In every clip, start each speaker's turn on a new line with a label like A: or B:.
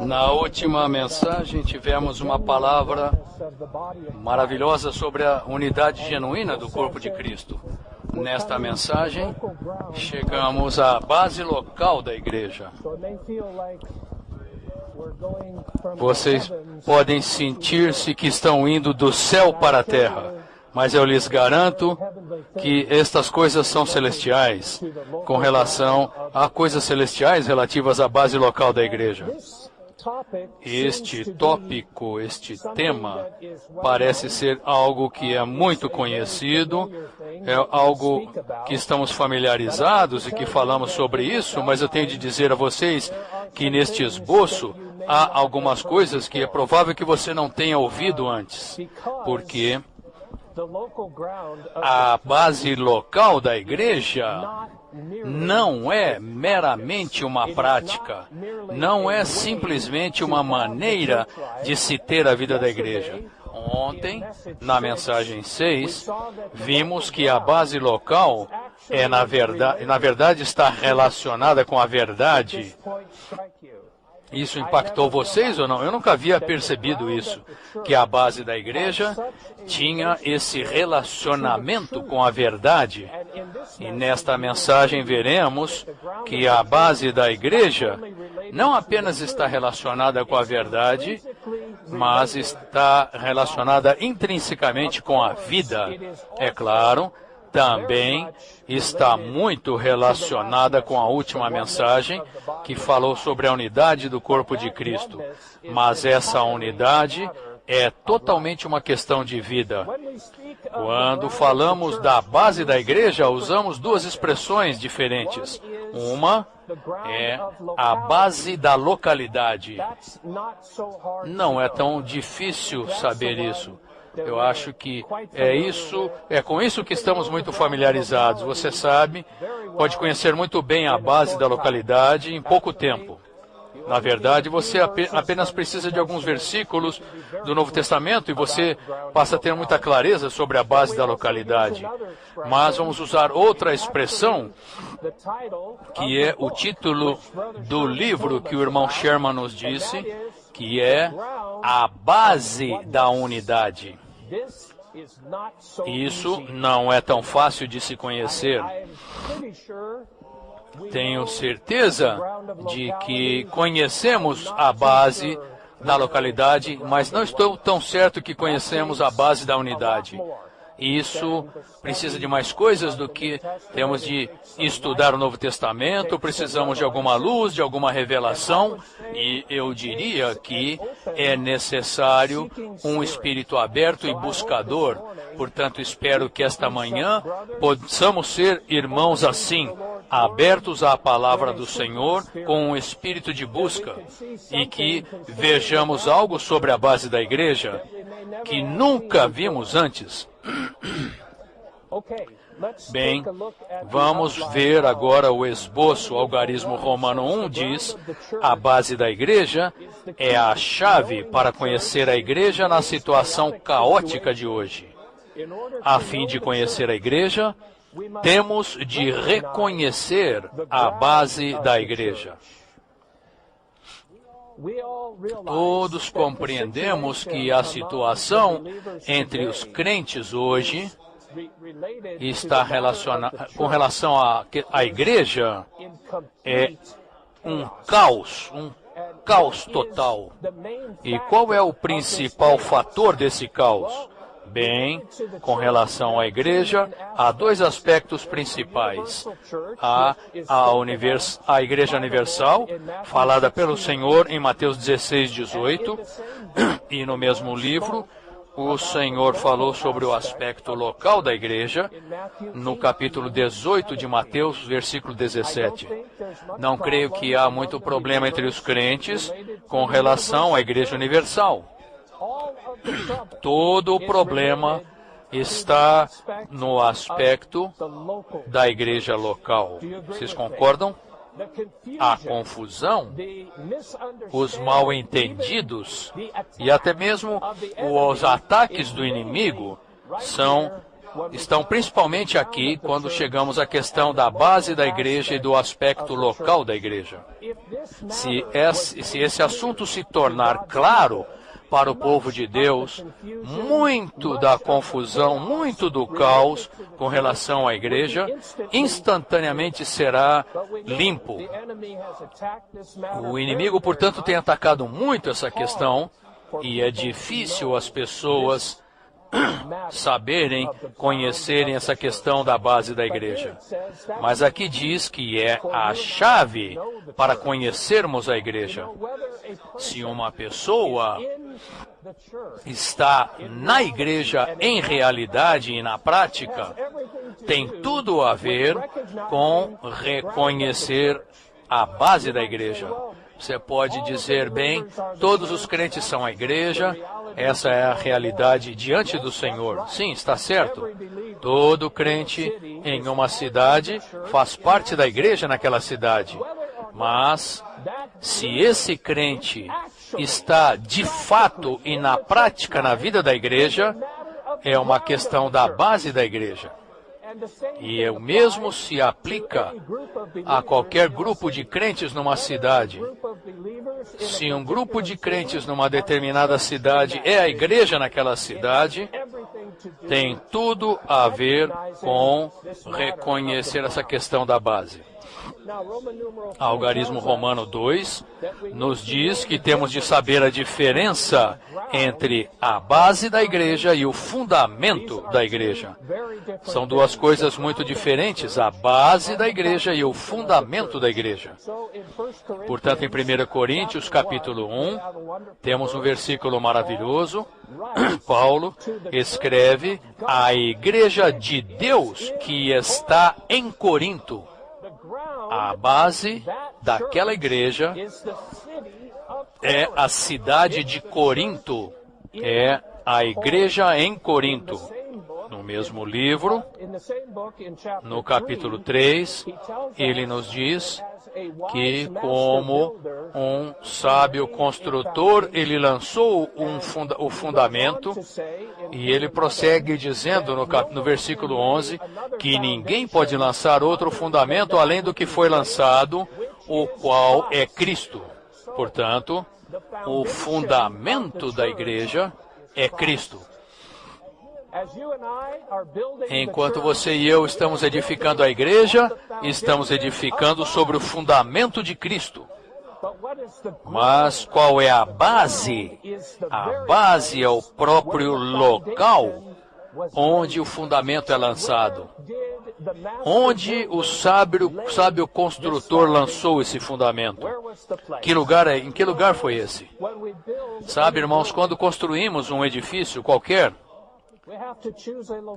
A: Na última mensagem tivemos uma palavra maravilhosa sobre a unidade genuína do corpo de Cristo. Nesta mensagem, chegamos à base local da igreja. Vocês podem sentir-se que estão indo do céu para a terra, mas eu lhes garanto que estas coisas são celestiais, com relação a coisas celestiais relativas à base local da igreja. Este tópico, este tema, parece ser algo que é muito conhecido, é algo que estamos familiarizados e que falamos sobre isso, mas eu tenho de dizer a vocês que neste esboço há algumas coisas que é provável que você não tenha ouvido antes, porque a base local da igreja não é meramente uma prática, não é simplesmente uma maneira de se ter a vida da igreja. Ontem, na mensagem 6, vimos que a base local na verdade está relacionada com a verdade. Isso impactou vocês ou não? Eu nunca havia percebido isso, que a base da igreja tinha esse relacionamento com a verdade. E nesta mensagem veremos que a base da igreja não apenas está relacionada com a verdade, mas está relacionada intrinsecamente com a vida. É claro, também está muito relacionada com a última mensagem, que falou sobre a unidade do corpo de Cristo. Mas essa unidade é totalmente uma questão de vida. Quando falamos da base da igreja, usamos duas expressões diferentes. Uma é a base da localidade. Não é tão difícil saber isso. Eu acho que é com isso que estamos muito familiarizados. Você sabe, pode conhecer muito bem a base da localidade em pouco tempo. Na verdade, você apenas precisa de alguns versículos do Novo Testamento e você passa a ter muita clareza sobre a base da localidade. Mas vamos usar outra expressão, que é o título do livro que o irmão Sherman nos disse, que é a base da unidade. Isso não é tão fácil de se conhecer. Tenho certeza de que conhecemos a base da localidade, mas não estou tão certo que conhecemos a base da unidade. Isso precisa de mais coisas do que temos de estudar o Novo Testamento, precisamos de alguma luz, de alguma revelação, e eu diria que é necessário um espírito aberto e buscador. Portanto, espero que esta manhã possamos ser irmãos assim, abertos à palavra do Senhor, com um espírito de busca, e que vejamos algo sobre a base da igreja que nunca vimos antes. Bem, vamos ver agora o esboço. O algarismo romano 1 diz: a base da igreja é a chave para conhecer a igreja na situação caótica de hoje. A fim de conhecer a igreja, temos de reconhecer a base da igreja. Todos compreendemos que a situação entre os crentes hoje está relacionada com relação à igreja, é um caos total. E qual é o principal fator desse caos? Bem, com relação à igreja, há dois aspectos principais. Há a Igreja Universal, falada pelo Senhor em Mateus 16:18, e no mesmo livro, o Senhor falou sobre o aspecto local da igreja, no capítulo 18 de Mateus, versículo 17. Não creio que há muito problema entre os crentes com relação à Igreja Universal. Todo o problema está no aspecto da igreja local. Vocês concordam? A confusão, os mal-entendidos e até mesmo os ataques do inimigo são estão principalmente aqui quando chegamos à questão da base da igreja e do aspecto local da igreja. Se esse assunto se tornar claro para o povo de Deus, muito da confusão, muito do caos com relação à igreja, instantaneamente será limpo. O inimigo, portanto, tem atacado muito essa questão, e é difícil as pessoas saberem, conhecerem essa questão da base da igreja. Mas aqui diz que é a chave para conhecermos a igreja. Se uma pessoa está na igreja em realidade e na prática, tem tudo a ver com reconhecer a base da igreja. Você pode dizer, bem, todos os crentes são a igreja, essa é a realidade diante do Senhor. Sim, está certo. Todo crente em uma cidade faz parte da igreja naquela cidade. Mas, se esse crente está de fato e na prática na vida da igreja, é uma questão da base da igreja. E o mesmo se aplica a qualquer grupo de crentes numa cidade. Se um grupo de crentes numa determinada cidade é a igreja naquela cidade, tem tudo a ver com reconhecer essa questão da base. Algarismo Romano 2 nos diz que temos de saber a diferença entre a base da igreja e o fundamento da igreja. São duas coisas muito diferentes, a base da igreja e o fundamento da igreja. Portanto, em 1 Coríntios, capítulo 1, temos um versículo maravilhoso. Paulo escreve à igreja de Deus que está em Corinto. A base daquela igreja é a cidade de Corinto, é a igreja em Corinto. No mesmo livro, no capítulo 3, ele nos diz que, como um sábio construtor, ele lançou o fundamento, e ele prossegue dizendo no versículo 11 que ninguém pode lançar outro fundamento além do que foi lançado, o qual é Cristo. Portanto, o fundamento da igreja é Cristo. Enquanto você e eu estamos edificando a igreja, estamos edificando sobre o fundamento de Cristo. Mas qual é a base? A base é o próprio local onde o fundamento é lançado. Onde o sábio construtor lançou esse fundamento? Em que lugar foi esse? Sabe, irmãos, quando construímos um edifício qualquer,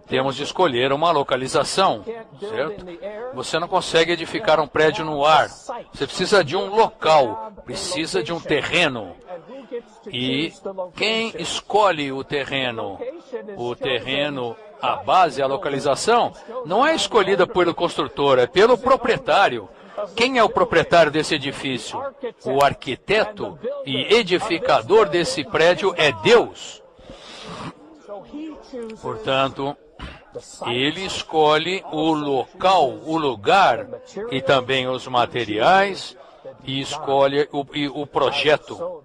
A: temos de escolher uma localização, certo? Você não consegue edificar um prédio no ar. Você precisa de um local, precisa de um terreno. E quem escolhe o terreno? O terreno, a base, a localização, não é escolhida pelo construtor, é pelo proprietário. Quem é o proprietário desse edifício? O arquiteto e edificador desse prédio é Deus. Portanto, ele escolhe o local, o lugar e também os materiais e escolhe o projeto.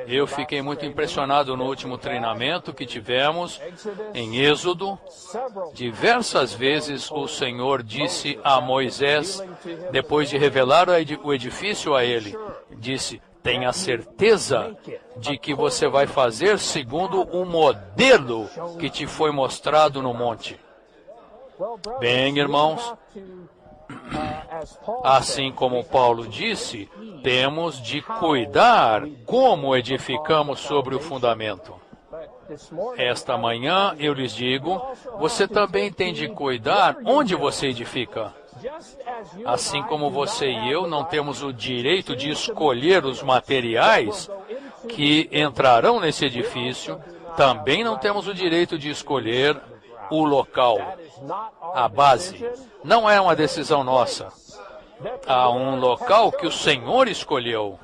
A: Eu fiquei muito impressionado no último treinamento que tivemos em Êxodo. Diversas vezes o Senhor disse a Moisés, depois de revelar o edifício a ele, disse: tenha certeza de que você vai fazer segundo o modelo que te foi mostrado no monte. Bem, irmãos, assim como Paulo disse, temos de cuidar como edificamos sobre o fundamento. Esta manhã eu lhes digo, você também tem de cuidar onde você edifica. Assim como você e eu não temos o direito de escolher os materiais que entrarão nesse edifício, também não temos o direito de escolher o local, a base. Não é uma decisão nossa. Há um local que o Senhor escolheu.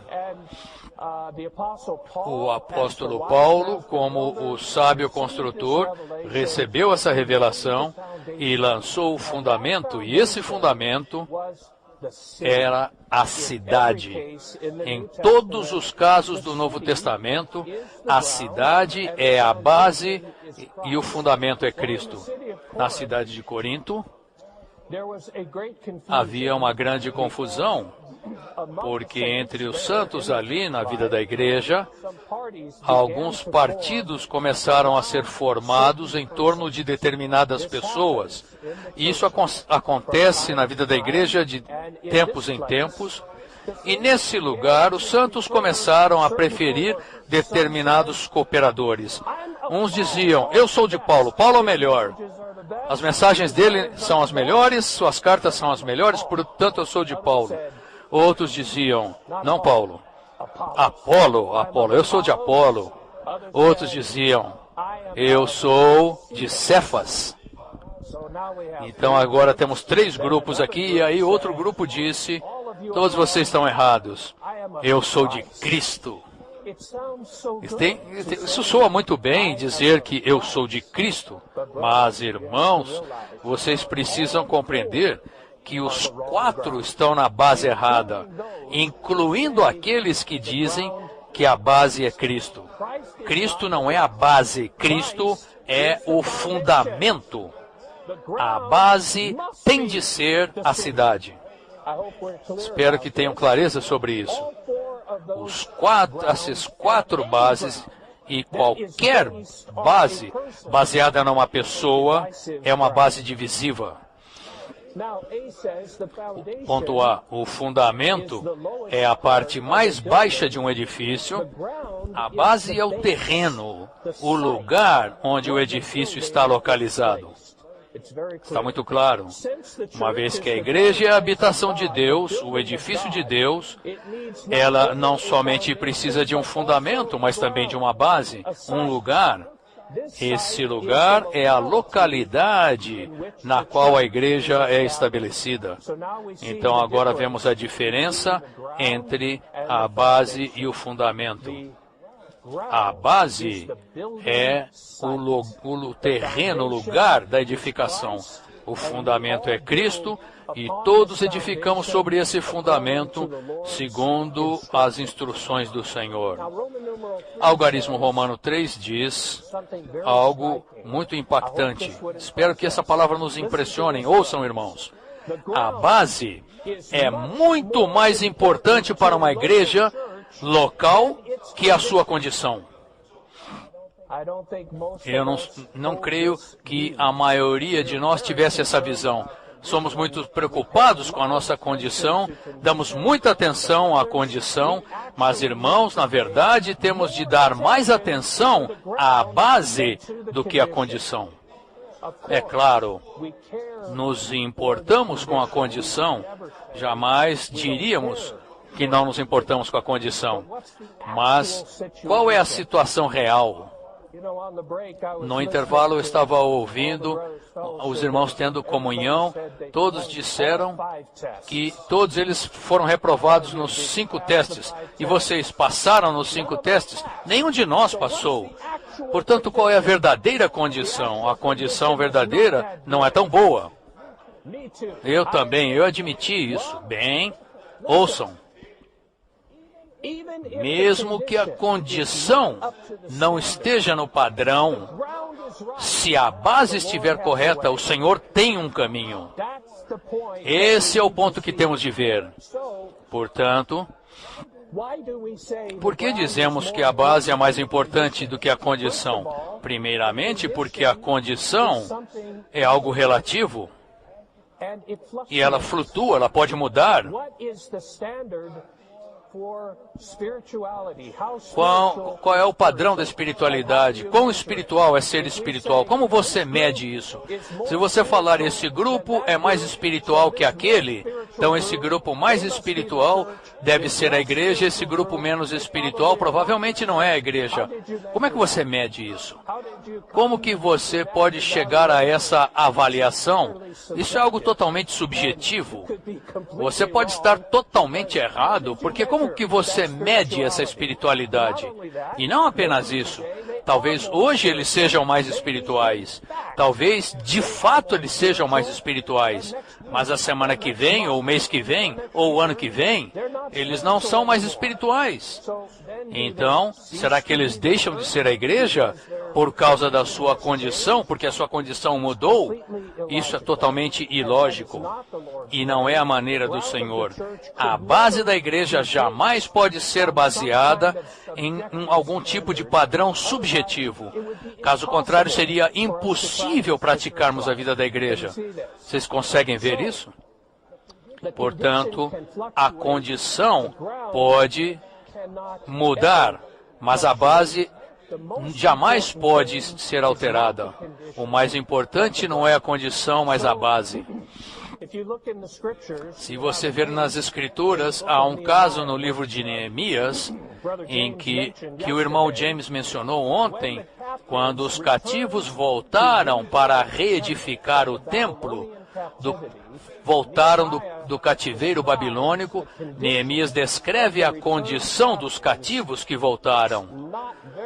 A: O apóstolo Paulo, como o sábio construtor, recebeu essa revelação e lançou o fundamento, e esse fundamento era a cidade. Em todos os casos do Novo Testamento, a cidade é a base e o fundamento é Cristo. Na cidade de Corinto, havia uma grande confusão, porque entre os santos ali na vida da igreja, alguns partidos começaram a ser formados em torno de determinadas pessoas. E isso acontece na vida da igreja de tempos em tempos. E nesse lugar, os santos começaram a preferir determinados cooperadores. Uns diziam, eu sou de Paulo, Paulo é o melhor. As mensagens dele são as melhores, suas cartas são as melhores, portanto eu sou de Paulo. Outros diziam, não Paulo, Apolo, eu sou de Apolo. Outros diziam, eu sou de Cefas. Então agora temos 3 grupos aqui, e aí outro grupo disse, todos vocês estão errados, eu sou de Cristo. Isso soa muito bem dizer que eu sou de Cristo, mas irmãos, vocês precisam compreender que os 4 estão na base errada, incluindo aqueles que dizem que a base é Cristo. Cristo não é a base, Cristo é o fundamento. A base tem de ser a cidade. Espero que tenham clareza sobre isso. Essas 4 bases, e qualquer base baseada numa pessoa é uma base divisiva. Ponto A, o fundamento é a parte mais baixa de um edifício, a base é o terreno, o lugar onde o edifício está localizado. Está muito claro. Uma vez que a igreja é a habitação de Deus, o edifício de Deus, ela não somente precisa de um fundamento, mas também de uma base, um lugar. Esse lugar é a localidade na qual a igreja é estabelecida. Então agora vemos a diferença entre a base e o fundamento. A base é o terreno, o lugar da edificação. O fundamento é Cristo e todos edificamos sobre esse fundamento segundo as instruções do Senhor. Algarismo Romano 3 diz algo muito impactante. Espero que essa palavra nos impressione. Ouçam, irmãos. A base é muito mais importante para uma igreja local que a sua condição. Eu não creio que a maioria de nós tivesse essa visão. Somos muito preocupados com a nossa condição, damos muita atenção à condição, mas, irmãos, na verdade, temos de dar mais atenção à base do que à condição. É claro, nos importamos com a condição, jamais diríamos que não nos importamos com a condição. Mas qual é a situação real? No intervalo eu estava ouvindo os irmãos tendo comunhão, todos disseram que todos eles foram reprovados nos 5 testes. E vocês passaram nos 5 testes? Nenhum de nós passou. Portanto, qual é a verdadeira condição? A condição verdadeira não é tão boa. Eu também, eu admiti isso. Bem, ouçam. Mesmo que a condição não esteja no padrão, se a base estiver correta, o Senhor tem um caminho. Esse é o ponto que temos de ver. Portanto, por que dizemos que a base é mais importante do que a condição? Primeiramente, porque a condição é algo relativo e ela flutua, ela pode mudar. Qual é o padrão da espiritualidade? Quão espiritual é ser espiritual? Como você mede isso? Se você falar esse grupo é mais espiritual que aquele, então esse grupo mais espiritual deve ser a igreja, esse grupo menos espiritual provavelmente não é a igreja. Como é que você mede isso? Como que você pode chegar a essa avaliação? Isso é algo totalmente subjetivo. Você pode estar totalmente errado, porque como que você mede essa espiritualidade? E não apenas isso. Talvez hoje eles sejam mais espirituais. Talvez, de fato, eles sejam mais espirituais. Mas a semana que vem, ou o mês que vem, ou o ano que vem, eles não são mais espirituais. Então, será que eles deixam de ser a igreja por causa da sua condição, porque a sua condição mudou? Isso é totalmente ilógico. E não é a maneira do Senhor. A base da igreja jamais pode ser baseada em algum tipo de padrão subjetivo. Caso contrário, seria impossível praticarmos a vida da igreja. Vocês conseguem ver isso? Portanto, a condição pode mudar, mas a base jamais pode ser alterada. O mais importante não é a condição, mas a base. Se você ver nas Escrituras, há um caso no livro de Neemias, em que o irmão James mencionou ontem, quando os cativos voltaram para reedificar o templo, voltaram do cativeiro babilônico. Neemias descreve a condição dos cativos que voltaram.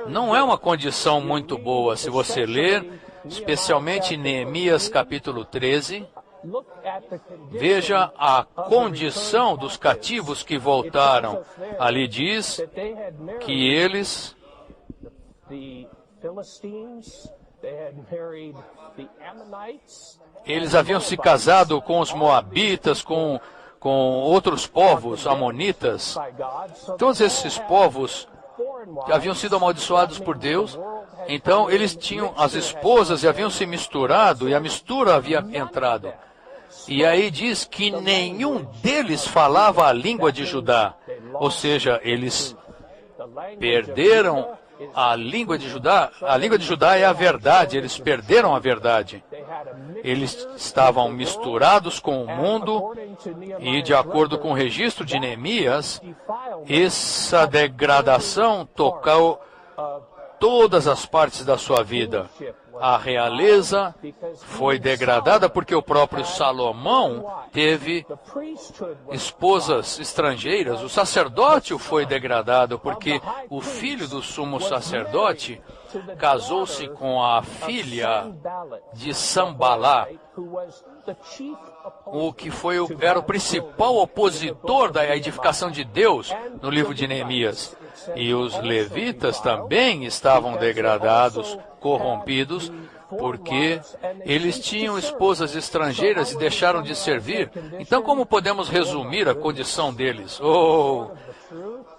A: Não é uma condição muito boa. Se você ler, especialmente Neemias capítulo 13, veja a condição dos cativos que voltaram. Ali diz que eles haviam se casado com os moabitas, com outros povos, amonitas. Todos esses povos haviam sido amaldiçoados por Deus. Então, eles tinham as esposas e haviam se misturado, e a mistura havia entrado. E aí diz que nenhum deles falava a língua de Judá. Ou seja, eles perderam a língua de Judá. A língua de Judá é a verdade, eles perderam a verdade. Eles estavam misturados com o mundo e, de acordo com o registro de Neemias, essa degradação tocou todas as partes da sua vida. A realeza foi degradada porque o próprio Salomão teve esposas estrangeiras. O sacerdócio foi degradado porque o filho do sumo sacerdote casou-se com a filha de Sambalá, o que era o principal opositor da edificação de Deus no livro de Neemias. E os levitas também estavam degradados, corrompidos, porque eles tinham esposas estrangeiras e deixaram de servir. Então, como podemos resumir a condição deles?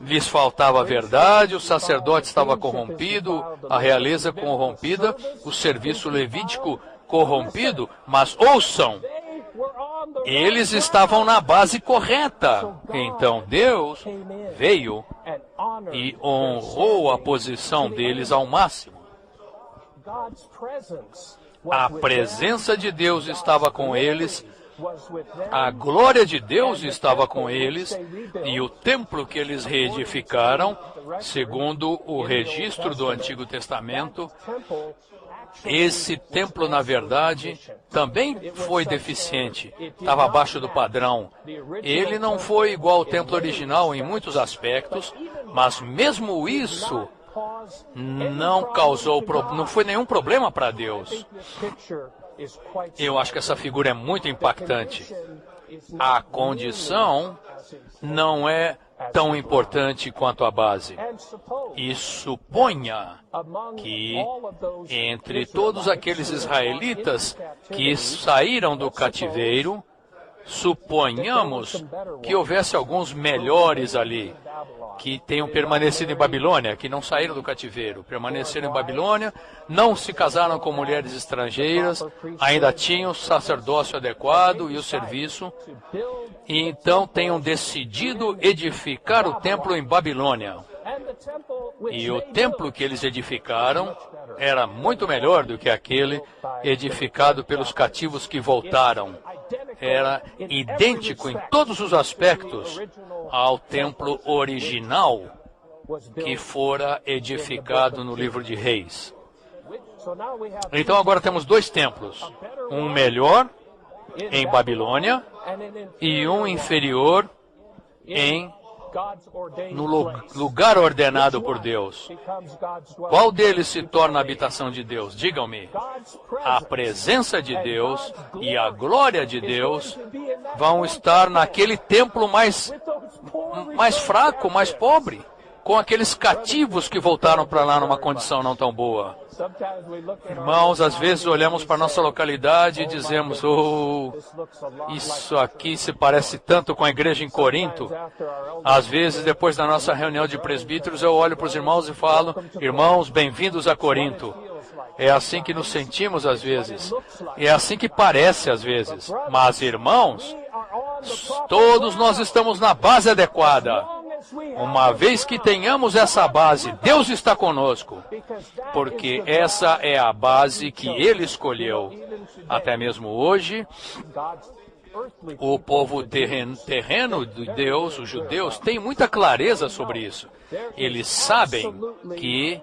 A: Lhes faltava a verdade, o sacerdote estava corrompido, a realeza corrompida, o serviço levítico corrompido, mas ouçam, eles estavam na base correta. Então Deus veio e honrou a posição deles ao máximo. A presença de Deus estava com eles, a glória de Deus estava com eles, e o templo que eles reedificaram, segundo o registro do Antigo Testamento, esse templo, na verdade, também foi deficiente, estava abaixo do padrão. Ele não foi igual ao templo original em muitos aspectos, mas mesmo isso não foi nenhum problema para Deus. Eu acho que essa figura é muito impactante. A condição não é tão importante quanto a base. E suponha que entre todos aqueles israelitas que saíram do cativeiro, suponhamos que houvesse alguns melhores ali, que tenham permanecido em Babilônia, que não saíram do cativeiro, permaneceram em Babilônia, não se casaram com mulheres estrangeiras, ainda tinham o sacerdócio adequado e o serviço, e então tenham decidido edificar o templo em Babilônia. E o templo que eles edificaram era muito melhor do que aquele edificado pelos cativos que voltaram. Era idêntico em todos os aspectos ao templo original que fora edificado no livro de Reis. Então agora temos dois templos, um melhor em Babilônia e um inferior em no lugar ordenado por Deus. Qual deles se torna a habitação de Deus? Digam-me. A presença de Deus e a glória de Deus vão estar naquele templo mais fraco, mais pobre, com aqueles cativos que voltaram para lá numa condição não tão boa. Irmãos, às vezes olhamos para a nossa localidade e dizemos, isso aqui se parece tanto com a igreja em Corinto. Às vezes, depois da nossa reunião de presbíteros, eu olho para os irmãos e falo, irmãos, bem-vindos a Corinto. É assim que nos sentimos às vezes. É assim que parece às vezes. Mas, irmãos, todos nós estamos na base adequada. Uma vez que tenhamos essa base, Deus está conosco, porque essa é a base que Ele escolheu. Até mesmo hoje, o povo terreno de Deus, os judeus, tem muita clareza sobre isso. Eles sabem que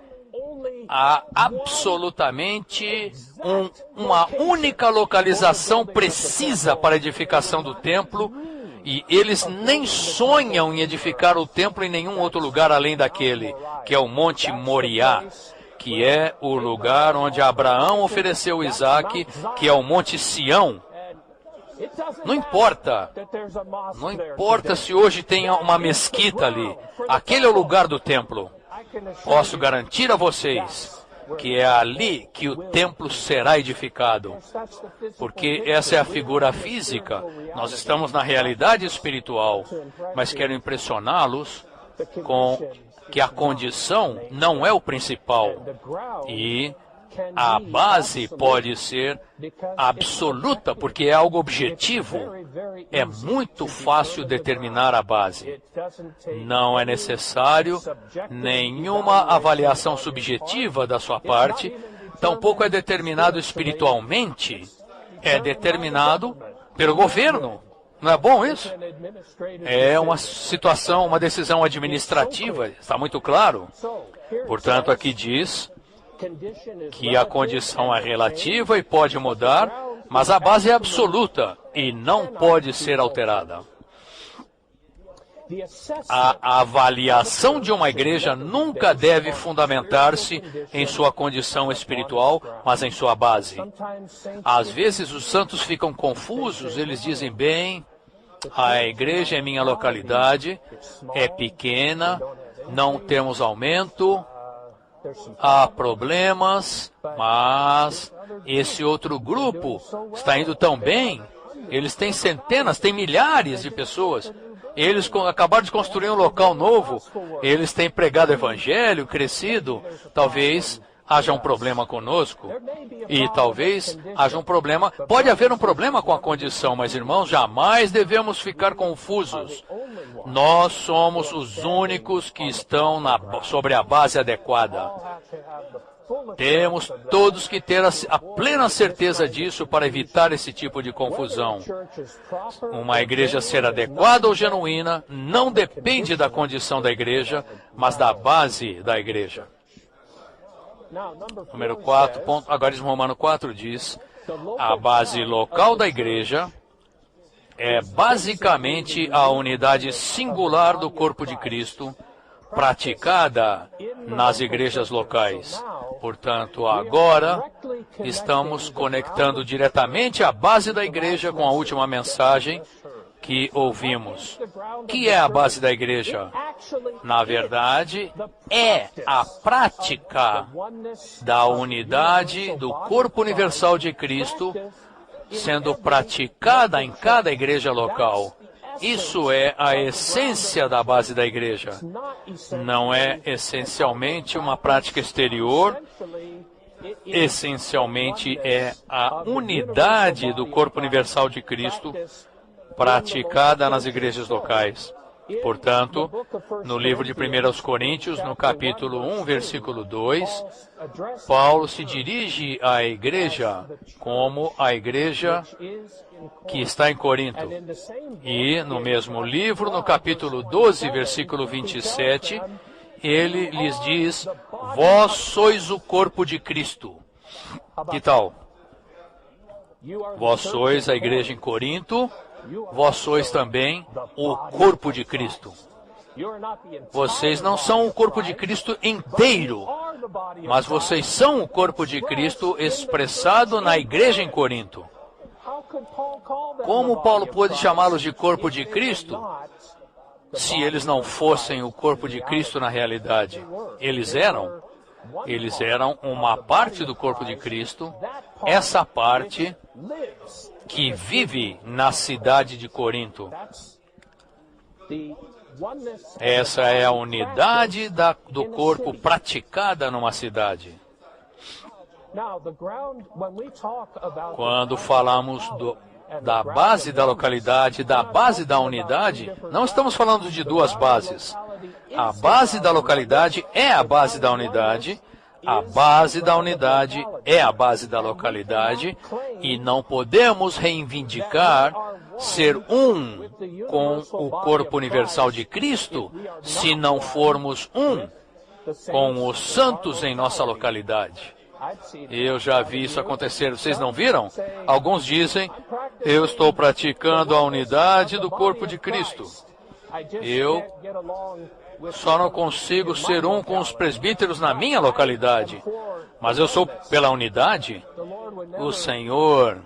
A: há absolutamente uma única localização precisa para a edificação do templo, e eles nem sonham em edificar o templo em nenhum outro lugar além daquele, que é o Monte Moriá, que é o lugar onde Abraão ofereceu Isaque, que é o Monte Sião. Não importa se hoje tem uma mesquita ali, aquele é o lugar do templo. Posso garantir a vocês que é ali que o templo será edificado. Porque essa é a figura física. Nós estamos na realidade espiritual, mas quero impressioná-los com que a condição não é o principal. E a base pode ser absoluta, porque é algo objetivo. É muito fácil determinar a base. Não é necessário nenhuma avaliação subjetiva da sua parte, tampouco é determinado espiritualmente, é determinado pelo governo. Não é bom isso? É uma situação, uma decisão administrativa, está muito claro. Portanto, aqui diz que a condição é relativa e pode mudar, mas a base é absoluta e não pode ser alterada. A avaliação de uma igreja nunca deve fundamentar-se em sua condição espiritual, mas em sua base. Às vezes os santos ficam confusos, eles dizem, bem, a igreja em minha localidade é pequena, não temos aumento, há problemas, mas esse outro grupo está indo tão bem, eles têm centenas, têm milhares de pessoas. Eles acabaram de construir um local novo, eles têm pregado o evangelho, crescido. Talvez haja um problema conosco, e talvez haja um problema, pode haver um problema com a condição, mas irmãos, jamais devemos ficar confusos. Nós somos os únicos que estão sobre a base adequada. Temos todos que ter a plena certeza disso para evitar esse tipo de confusão. Uma igreja ser adequada ou genuína não depende da condição da igreja, mas da base da igreja. Número 4, agora em Romano 4 diz, a base local da igreja é basicamente a unidade singular do corpo de Cristo, praticada nas igrejas locais. Portanto, agora estamos conectando diretamente a base da igreja com a última mensagem que ouvimos. O que é a base da igreja? Na verdade, é a prática da unidade do corpo universal de Cristo sendo praticada em cada igreja local. Isso é a essência da base da igreja. Não é essencialmente uma prática exterior, essencialmente é a unidade do corpo universal de Cristo praticada nas igrejas locais. Portanto, no livro de 1 Coríntios, no capítulo 1, versículo 2, Paulo se dirige à igreja como a igreja que está em Corinto. E no mesmo livro, no capítulo 12, versículo 27, ele lhes diz, vós sois o corpo de Cristo. Que tal? Vós sois a igreja em Corinto, vós sois também o corpo de Cristo. Vocês não são o corpo de Cristo inteiro, mas vocês são o corpo de Cristo expressado na igreja em Corinto. Como Paulo pôde chamá-los de corpo de Cristo, se eles não fossem o corpo de Cristo na realidade? Eles eram uma parte do corpo de Cristo, essa parte que vive na cidade de Corinto. Essa é a unidade do corpo praticada numa cidade. Quando falamos da base da localidade, da base da unidade, não estamos falando de duas bases. A base da localidade é a base da unidade, a base da unidade é a base da localidade, e não podemos reivindicar ser um com o corpo universal de Cristo se não formos um com os santos em nossa localidade. Eu já vi isso acontecer, vocês não viram? Alguns dizem, eu estou praticando a unidade do corpo de Cristo. Eu só não consigo ser um com os presbíteros na minha localidade. Mas eu sou pela unidade? O Senhor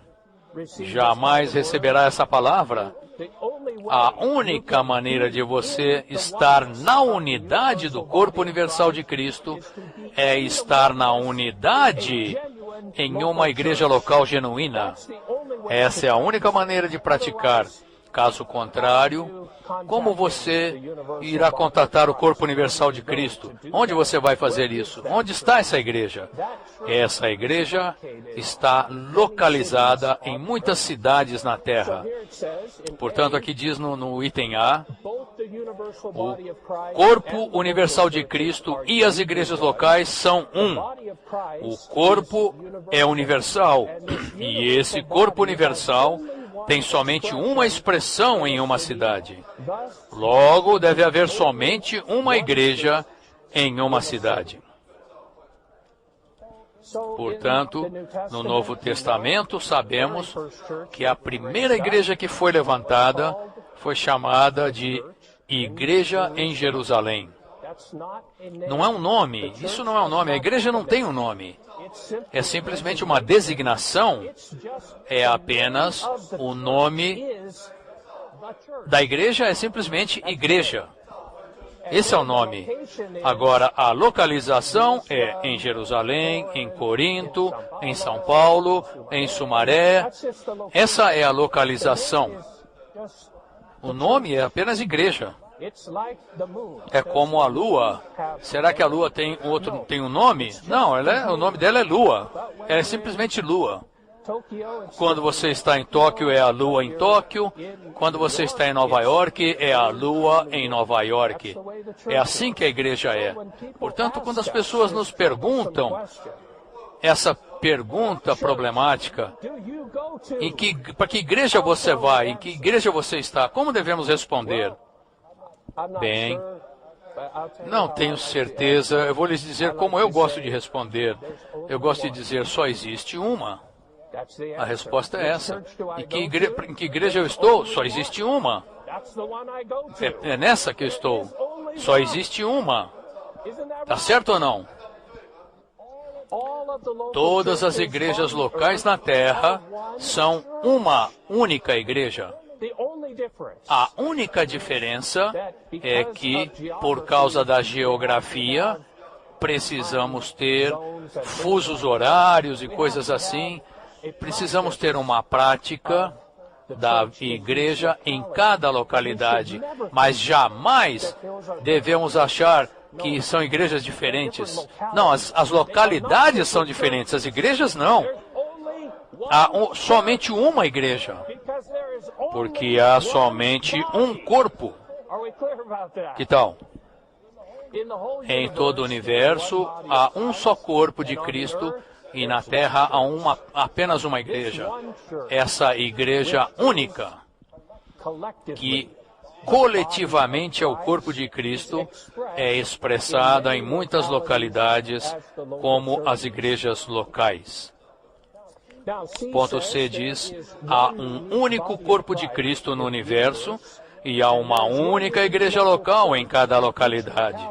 A: jamais receberá essa palavra. A única maneira de você estar na unidade do corpo universal de Cristo é estar na unidade em uma igreja local genuína. Essa é a única maneira de praticar. Caso contrário, como você irá contatar o corpo universal de Cristo? Onde você vai fazer isso? Onde está essa igreja? Essa igreja está localizada em muitas cidades na terra. Portanto, aqui diz no item A, o corpo universal de Cristo e as igrejas locais são um. O corpo é universal, e esse corpo universal tem somente uma expressão em uma cidade. Logo, deve haver somente uma igreja em uma cidade. Portanto, no Novo Testamento, sabemos que a primeira igreja que foi levantada foi chamada de Igreja em Jerusalém. Não é um nome, isso não é um nome, a igreja não tem um nome. É simplesmente uma designação, é apenas o nome da igreja, é simplesmente igreja. Esse é o nome. Agora, a localização é em Jerusalém, em Corinto, em São Paulo, em Sumaré. Essa é a localização. O nome é apenas igreja. É como a Lua. Será que a Lua tem um nome? Não, o nome dela é Lua. Ela é simplesmente Lua. Quando você está em Tóquio, é a Lua em Tóquio. Quando você está em Nova York, é a Lua em Nova York. É assim que a igreja é. Portanto, quando as pessoas nos perguntam essa pergunta problemática, para que igreja você vai? Em que igreja você está? Como devemos responder? Bem, não tenho certeza. Eu vou lhes dizer como eu gosto de responder. Eu gosto de dizer, só existe uma. A resposta é essa. Em que igreja eu estou? Só existe uma. É nessa que eu estou. Só existe uma. Tá certo ou não? Todas as igrejas locais na Terra são uma única igreja. A única diferença é que, por causa da geografia, precisamos ter fusos horários e coisas assim. Precisamos ter uma prática da igreja em cada localidade, mas jamais devemos achar que são igrejas diferentes. Não, as localidades são diferentes, as igrejas não. Há somente uma igreja, porque há somente um corpo. Que tal? Em todo o universo, há um só corpo de Cristo, e na Terra há apenas uma igreja. Essa igreja única, que coletivamente é o corpo de Cristo, é expressada em muitas localidades como as igrejas locais. Ponto C diz, há um único corpo de Cristo no universo, e há uma única igreja local em cada localidade.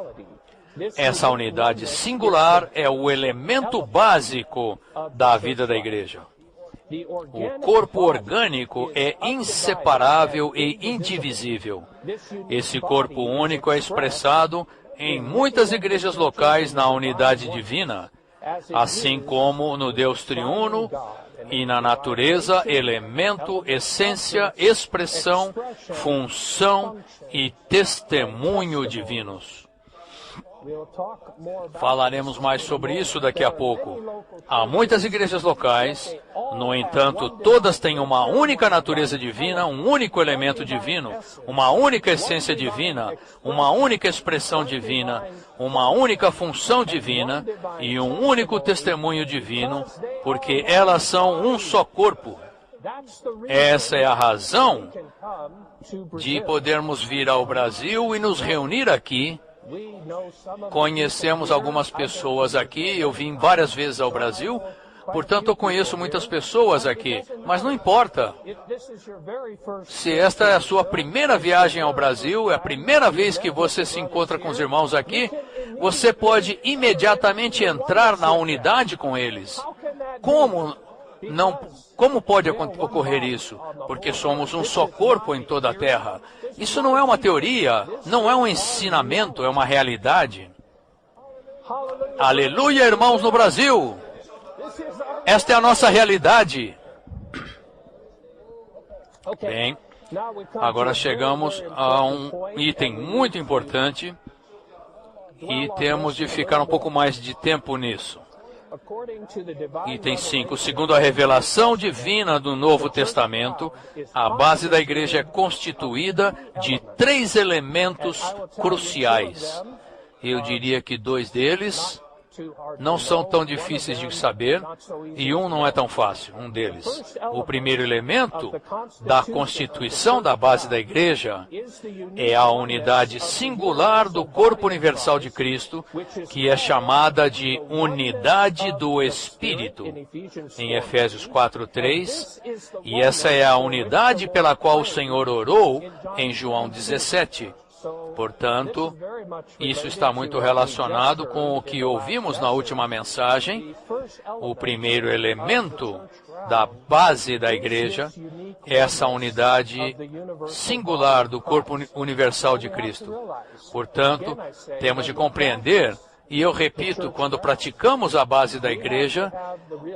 A: Essa unidade singular é o elemento básico da vida da igreja. O corpo orgânico é inseparável e indivisível. Esse corpo único é expressado em muitas igrejas locais na unidade divina, assim como no Deus triuno e na natureza, elemento, essência, expressão, função e testemunho divinos. Falaremos mais sobre isso daqui a pouco. Há muitas igrejas locais, no entanto, todas têm uma única natureza divina, um único elemento divino, uma única essência divina, uma única expressão divina, uma única função divina e um único testemunho divino, porque elas são um só corpo. Essa é a razão de podermos vir ao Brasil e nos reunir aqui. Conhecemos algumas pessoas aqui, eu vim várias vezes ao Brasil, portanto eu conheço muitas pessoas aqui, mas não importa. Se esta é a sua primeira viagem ao Brasil, é a primeira vez que você se encontra com os irmãos aqui, você pode imediatamente entrar na unidade com eles. Como pode ocorrer isso? Porque somos um só corpo em toda a terra. Isso não é uma teoria, não é um ensinamento, é uma realidade. Aleluia, irmãos no Brasil! Esta é a nossa realidade. Bem, agora chegamos a um item muito importante e temos de ficar um pouco mais de tempo nisso. Item 5. Segundo a revelação divina do Novo Testamento, a base da igreja é constituída de 3 elementos cruciais. Eu diria que 2 deles não são tão difíceis de saber e um não é tão fácil, um deles. O primeiro elemento da constituição da base da igreja é a unidade singular do corpo universal de Cristo, que é chamada de unidade do Espírito, em Efésios 4:3, e essa é a unidade pela qual o Senhor orou em João 17. Portanto, isso está muito relacionado com o que ouvimos na última mensagem. O primeiro elemento da base da igreja é essa unidade singular do corpo universal de Cristo. Portanto, temos de compreender, e eu repito, quando praticamos a base da igreja,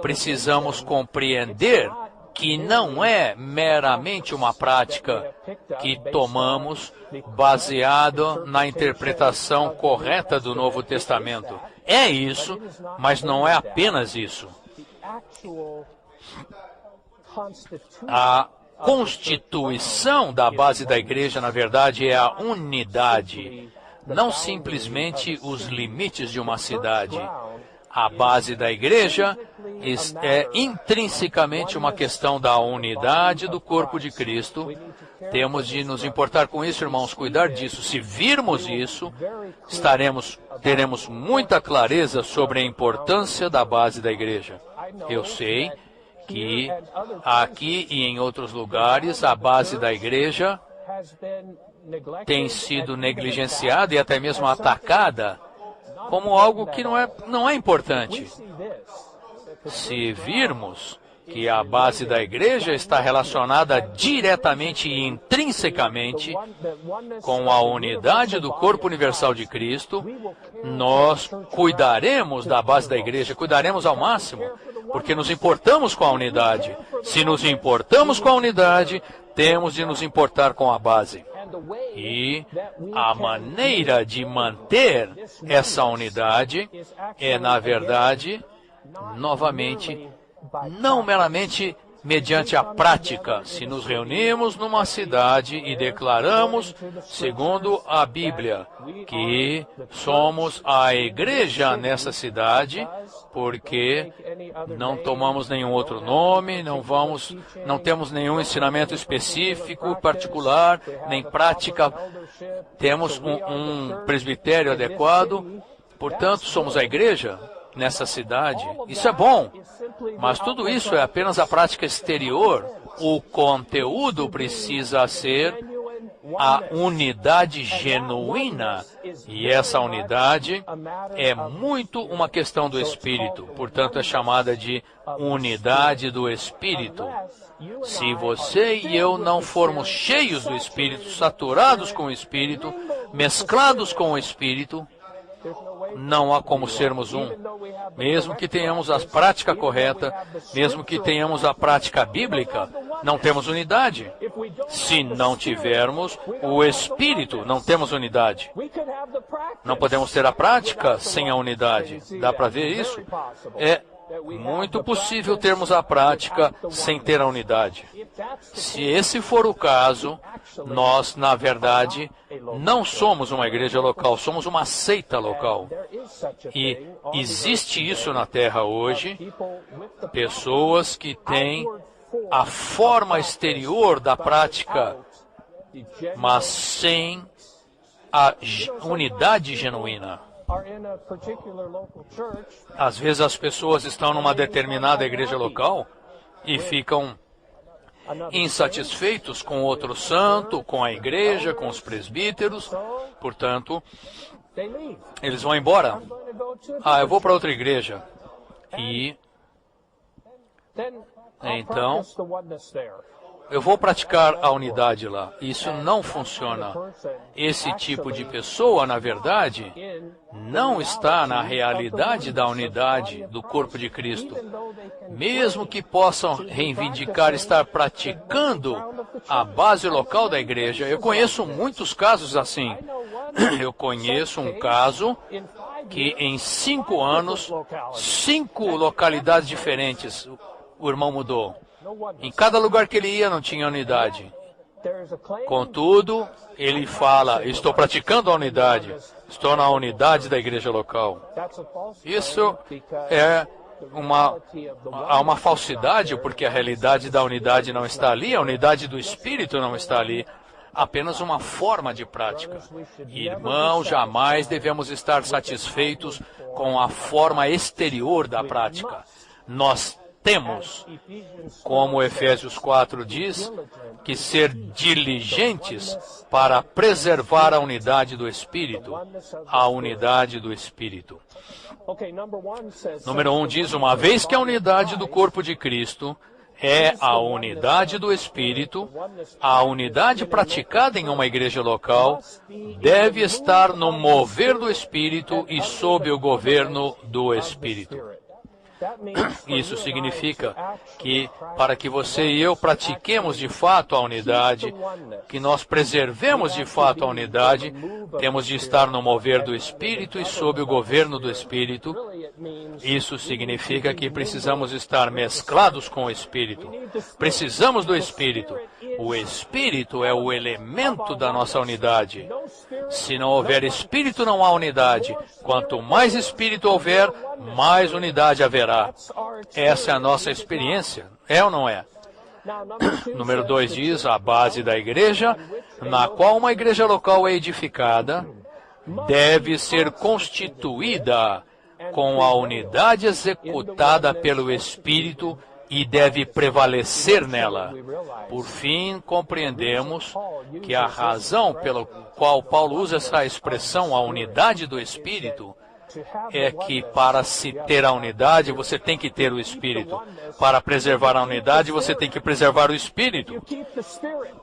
A: precisamos compreender que não é meramente uma prática que tomamos baseado na interpretação correta do Novo Testamento. É isso, mas não é apenas isso. A constituição da base da igreja, na verdade, é a unidade, não simplesmente os limites de uma cidade. A base da igreja é intrinsecamente uma questão da unidade do corpo de Cristo. Temos de nos importar com isso, irmãos, cuidar disso. Se virmos isso, teremos muita clareza sobre a importância da base da igreja. Eu sei que aqui e em outros lugares a base da igreja tem sido negligenciada e até mesmo atacada como algo que não é importante. Se virmos que a base da igreja está relacionada diretamente e intrinsecamente com a unidade do corpo universal de Cristo, nós cuidaremos da base da igreja, cuidaremos ao máximo, porque nos importamos com a unidade. Se nos importamos com a unidade, temos de nos importar com a base. E a maneira de manter essa unidade é, na verdade, novamente, não meramente mediante a prática. Se nos reunimos numa cidade e declaramos, segundo a Bíblia, que somos a igreja nessa cidade, porque não tomamos nenhum outro nome, não temos nenhum ensinamento específico, particular, nem prática, temos um presbitério adequado, portanto, somos a igreja nessa cidade. Isso é bom, mas tudo isso é apenas a prática exterior. O conteúdo precisa ser a unidade genuína, e essa unidade é muito uma questão do Espírito, portanto é chamada de unidade do Espírito. Se você e eu não formos cheios do Espírito, saturados com o Espírito, mesclados com o Espírito, não há como sermos um. Mesmo que tenhamos a prática correta, mesmo que tenhamos a prática bíblica, não temos unidade. Se não tivermos o Espírito, não temos unidade. Não podemos ter a prática sem a unidade. Dá para ver isso? É muito possível termos a prática sem ter a unidade. Se esse for o caso, nós, na verdade, não somos uma igreja local, somos uma seita local. E existe isso na Terra hoje, pessoas que têm a forma exterior da prática, mas sem a unidade genuína. Às vezes as pessoas estão numa determinada igreja local e ficam insatisfeitos com outro santo, com a igreja, com os presbíteros. Portanto, eles vão embora. Eu vou para outra igreja. E então eu vou praticar a unidade lá. Isso não funciona. Esse tipo de pessoa, na verdade, não está na realidade da unidade do corpo de Cristo. Mesmo que possam reivindicar estar praticando a base local da igreja. Eu conheço muitos casos assim. Eu conheço um caso que em 5 anos, 5 localidades diferentes, o irmão mudou. Em cada lugar que ele ia não tinha unidade. Contudo, ele fala, estou praticando a unidade, estou na unidade da igreja local. Isso é uma falsidade, porque a realidade da unidade não está ali, a unidade do Espírito não está ali. Apenas uma forma de prática. Irmão, jamais devemos estar satisfeitos com a forma exterior da prática. Nós temos, como Efésios 4 diz, que ser diligentes para preservar a unidade do Espírito. A unidade do Espírito. Número 1 diz, uma vez que a unidade do corpo de Cristo é a unidade do Espírito, a unidade praticada em uma igreja local deve estar no mover do Espírito e sob o governo do Espírito. Isso significa que, para que você e eu pratiquemos de fato a unidade, que nós preservemos de fato a unidade, temos de estar no mover do Espírito e sob o governo do Espírito. Isso significa que precisamos estar mesclados com o Espírito. Precisamos do Espírito. O Espírito é o elemento da nossa unidade. Se não houver Espírito, não há unidade. Quanto mais Espírito houver, mais unidade haverá. Essa é a nossa experiência. É ou não é? Número 2 diz, a base da igreja, na qual uma igreja local é edificada, deve ser constituída com a unidade executada pelo Espírito e deve prevalecer nela. Por fim, compreendemos que a razão pela qual Paulo usa essa expressão, a unidade do Espírito, é que para se ter a unidade, você tem que ter o Espírito. Para preservar a unidade, você tem que preservar o Espírito.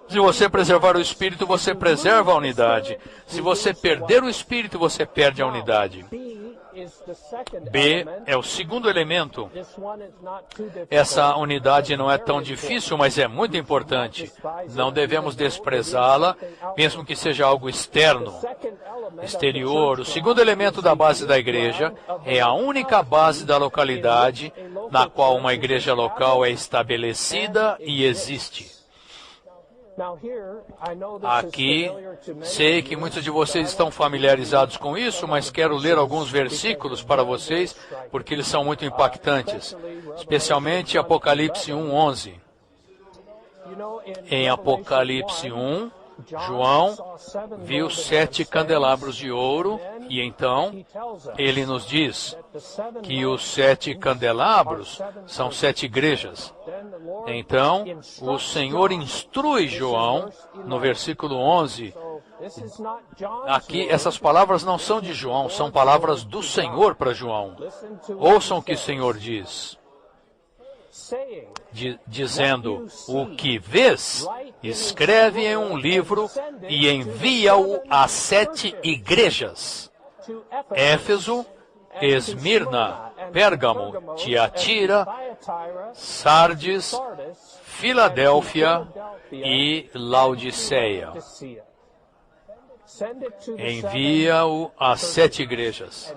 A: Se você preservar o Espírito, você preserva a unidade. Se você perder o Espírito, você perde a unidade. B é o segundo elemento. Essa unidade não é tão difícil, mas é muito importante. Não devemos desprezá-la, mesmo que seja algo externo, exterior. O segundo elemento da base da igreja é a única base da localidade na qual uma igreja local é estabelecida e existe. Aqui, sei que muitos de vocês estão familiarizados com isso, mas quero ler alguns versículos para vocês, porque eles são muito impactantes, especialmente Apocalipse 1:11. Em Apocalipse 1, João viu 7 candelabros de ouro, e então ele nos diz que os 7 candelabros são 7 igrejas. Então, o Senhor instrui João, no versículo 11. Aqui, essas palavras não são de João, são palavras do Senhor para João. Ouçam o que o Senhor diz. Dizendo, o que vês, escreve em um livro e envia-o a 7 igrejas. Éfeso, Esmirna, Pérgamo, Tiatira, Sardes, Filadélfia e Laodiceia. Envia-o às 7 igrejas.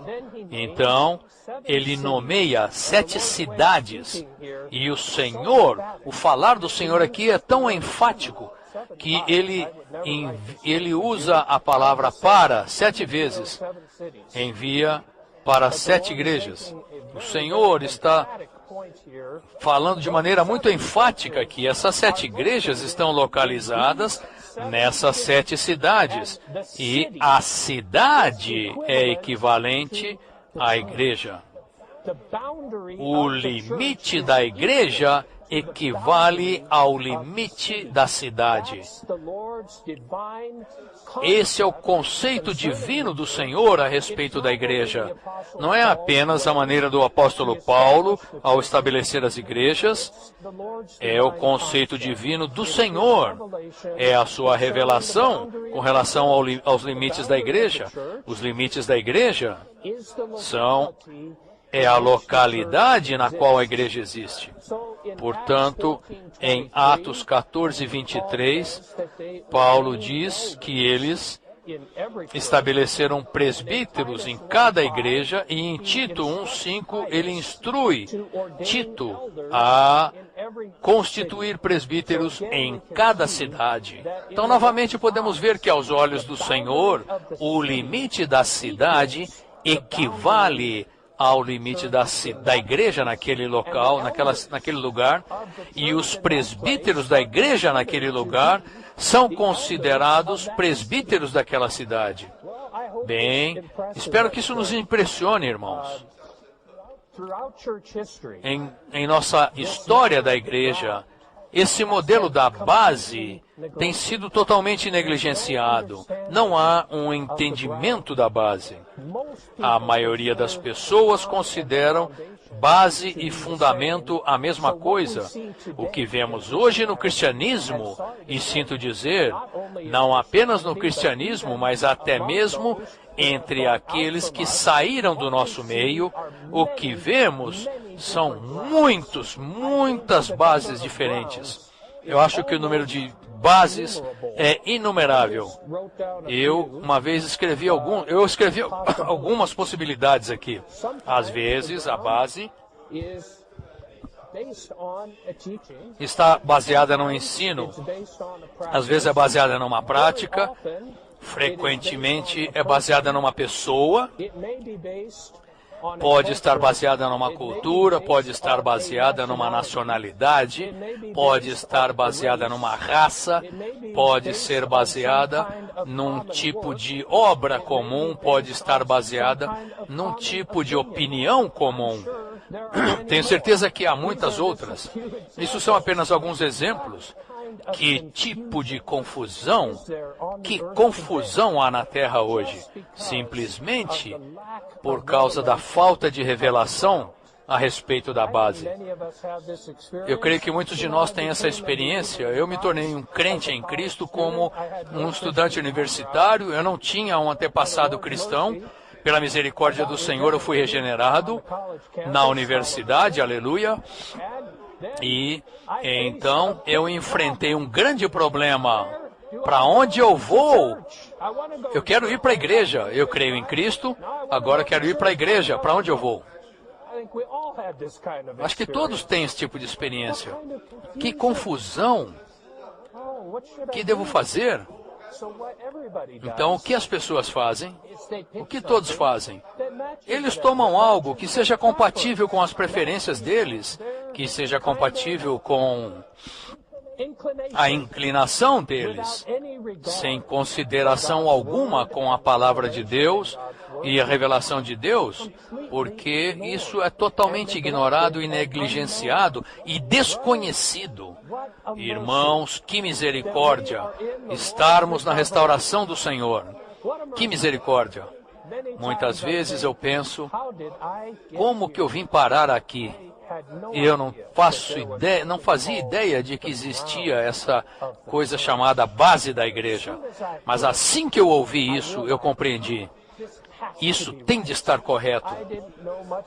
A: Então, ele nomeia 7 cidades. E o Senhor, o falar do Senhor aqui é tão enfático que ele usa a palavra para 7 vezes. Envia para 7 igrejas. O Senhor está falando de maneira muito enfática que essas 7 igrejas estão localizadas nessas 7 cidades. E a cidade é equivalente à igreja. O limite da igreja equivale ao limite da cidade. Esse é o conceito divino do Senhor a respeito da igreja. Não é apenas a maneira do apóstolo Paulo ao estabelecer as igrejas, é o conceito divino do Senhor. É a sua revelação com relação aos limites da igreja. Os limites da igreja é a localidade na qual a igreja existe. Portanto, em Atos 14, 23, Paulo diz que eles estabeleceram presbíteros em cada igreja, e em Tito 1:5 ele instrui Tito a constituir presbíteros em cada cidade. Então, novamente, podemos ver que aos olhos do Senhor, o limite da cidade equivale ao limite da igreja naquele local, naquele lugar, e os presbíteros da igreja naquele lugar são considerados presbíteros daquela cidade. Bem, espero que isso nos impressione, irmãos. Em nossa história da igreja, esse modelo da base tem sido totalmente negligenciado. Não há um entendimento da base. A maioria das pessoas consideram base e fundamento a mesma coisa. O que vemos hoje no cristianismo, e sinto dizer, não apenas no cristianismo, mas até mesmo entre aqueles que saíram do nosso meio, o que vemos são muitas bases diferentes. Eu acho que o número de bases é inumerável. Eu uma vez escrevi algumas possibilidades aqui. Às vezes a base está baseada no ensino, às vezes é baseada numa prática, frequentemente é baseada numa pessoa, pode estar baseada numa cultura, pode estar baseada numa nacionalidade, pode estar baseada numa raça, pode ser baseada num tipo de obra comum, pode estar baseada num tipo de opinião comum. Tenho certeza que há muitas outras. Isso são apenas alguns exemplos. Que tipo de confusão, que confusão há na Terra hoje? Simplesmente por causa da falta de revelação a respeito da base. Eu creio que muitos de nós têm essa experiência. Eu me tornei um crente em Cristo como um estudante universitário. Eu não tinha um antepassado cristão. Pela misericórdia do Senhor, eu fui regenerado na universidade, aleluia. E então eu enfrentei um grande problema. Para onde eu vou? Eu quero ir para a igreja. Eu creio em Cristo, agora quero ir para a igreja. Para onde eu vou? Acho que todos têm esse tipo de experiência. Que confusão! O que devo fazer? Então, o que as pessoas fazem? O que todos fazem? Eles tomam algo que seja compatível com as preferências deles, que seja compatível com a inclinação deles, sem consideração alguma com a palavra de Deus e a revelação de Deus, porque isso é totalmente ignorado e negligenciado e desconhecido. Irmãos, que misericórdia estarmos na restauração do Senhor. Que misericórdia. Muitas vezes eu penso, como que eu vim parar aqui? E eu não fazia ideia de que existia essa coisa chamada base da igreja. Mas assim que eu ouvi isso, eu compreendi. Isso tem de estar correto.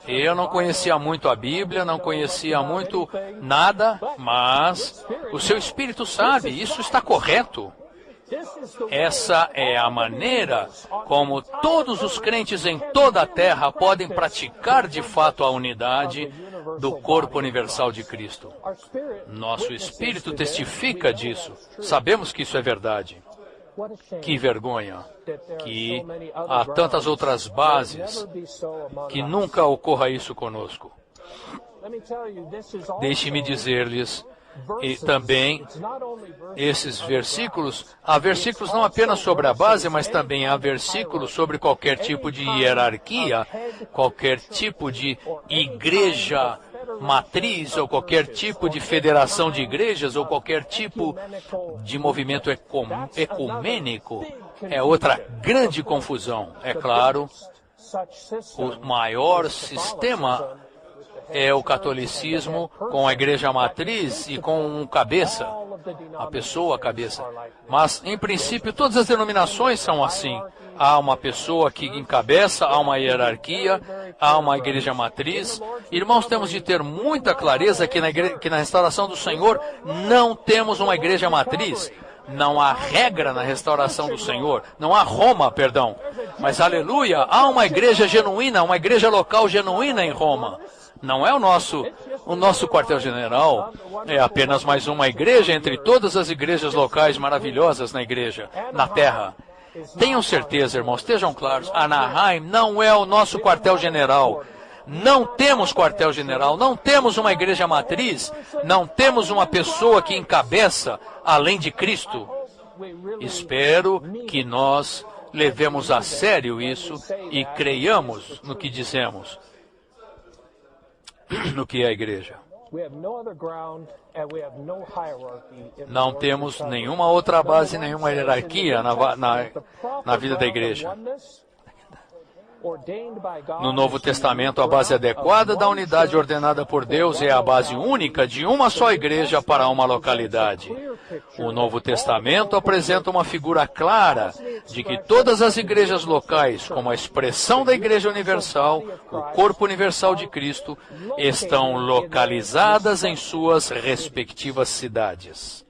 A: Eu não conhecia muito a Bíblia, não conhecia muito nada, mas o seu Espírito sabe, isso está correto. Essa é a maneira como todos os crentes em toda a terra podem praticar de fato a unidade do corpo universal de Cristo. Nosso Espírito testifica disso. Sabemos que isso é verdade. Que vergonha que há tantas outras bases que nunca ocorra isso conosco. Deixe-me dizer-lhes, e também esses versículos, há versículos não apenas sobre a base, mas também há versículos sobre qualquer tipo de hierarquia, qualquer tipo de igreja matriz, ou qualquer tipo de federação de igrejas, ou qualquer tipo de movimento ecumênico. É outra grande confusão. É claro, o maior sistema é o catolicismo com a igreja matriz e com um cabeça, a pessoa cabeça. Mas, em princípio, todas as denominações são assim. Há uma pessoa que encabeça, há uma hierarquia, há uma igreja matriz. Irmãos, temos de ter muita clareza que na restauração do Senhor não temos uma igreja matriz. Não há regra na restauração do Senhor. Não há Roma, perdão. Mas, aleluia, há uma igreja genuína, uma igreja local genuína em Roma. Não é o nosso quartel-general, é apenas mais uma igreja entre todas as igrejas locais maravilhosas na terra. Tenham certeza, irmãos, estejam claros, Anaheim não é o nosso quartel-general. Não temos quartel-general, não temos uma igreja matriz, não temos uma pessoa que encabeça além de Cristo. Espero que nós levemos a sério isso e creiamos no que dizemos. No que é a igreja. Não temos nenhuma outra base, nenhuma hierarquia na vida da igreja. No Novo Testamento, a base adequada da unidade ordenada por Deus é a base única de uma só igreja para uma localidade. O Novo Testamento apresenta uma figura clara de que todas as igrejas locais, como a expressão da Igreja Universal, o corpo universal de Cristo, estão localizadas em suas respectivas cidades.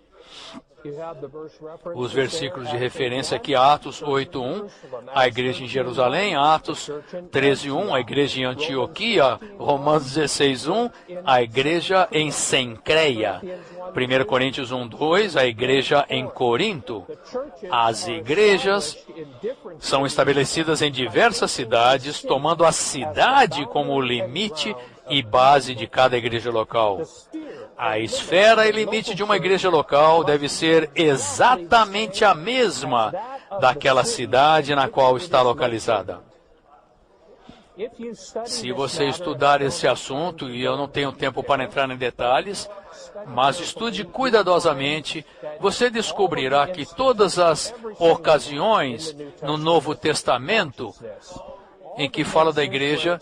A: Os versículos de referência aqui, Atos 8:1, a igreja em Jerusalém, Atos 13:1, a igreja em Antioquia, Romanos 16:1, a igreja em Cencreia, 1 Coríntios 1:2, a igreja em Corinto. As igrejas são estabelecidas em diversas cidades, tomando a cidade como o limite e base de cada igreja local. A esfera e limite de uma igreja local deve ser exatamente a mesma daquela cidade na qual está localizada. Se você estudar esse assunto, e eu não tenho tempo para entrar em detalhes, mas estude cuidadosamente, você descobrirá que todas as ocasiões no Novo Testamento em que fala da igreja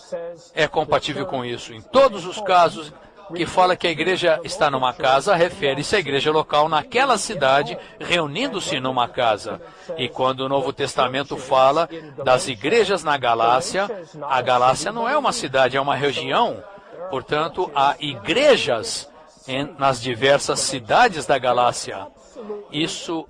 A: é compatível com isso. Em todos os casos que fala que a igreja está numa casa, refere-se à igreja local naquela cidade, reunindo-se numa casa. E quando o Novo Testamento fala das igrejas na Galácia, a Galácia não é uma cidade, é uma região. Portanto, há igrejas nas diversas cidades da Galácia. Isso,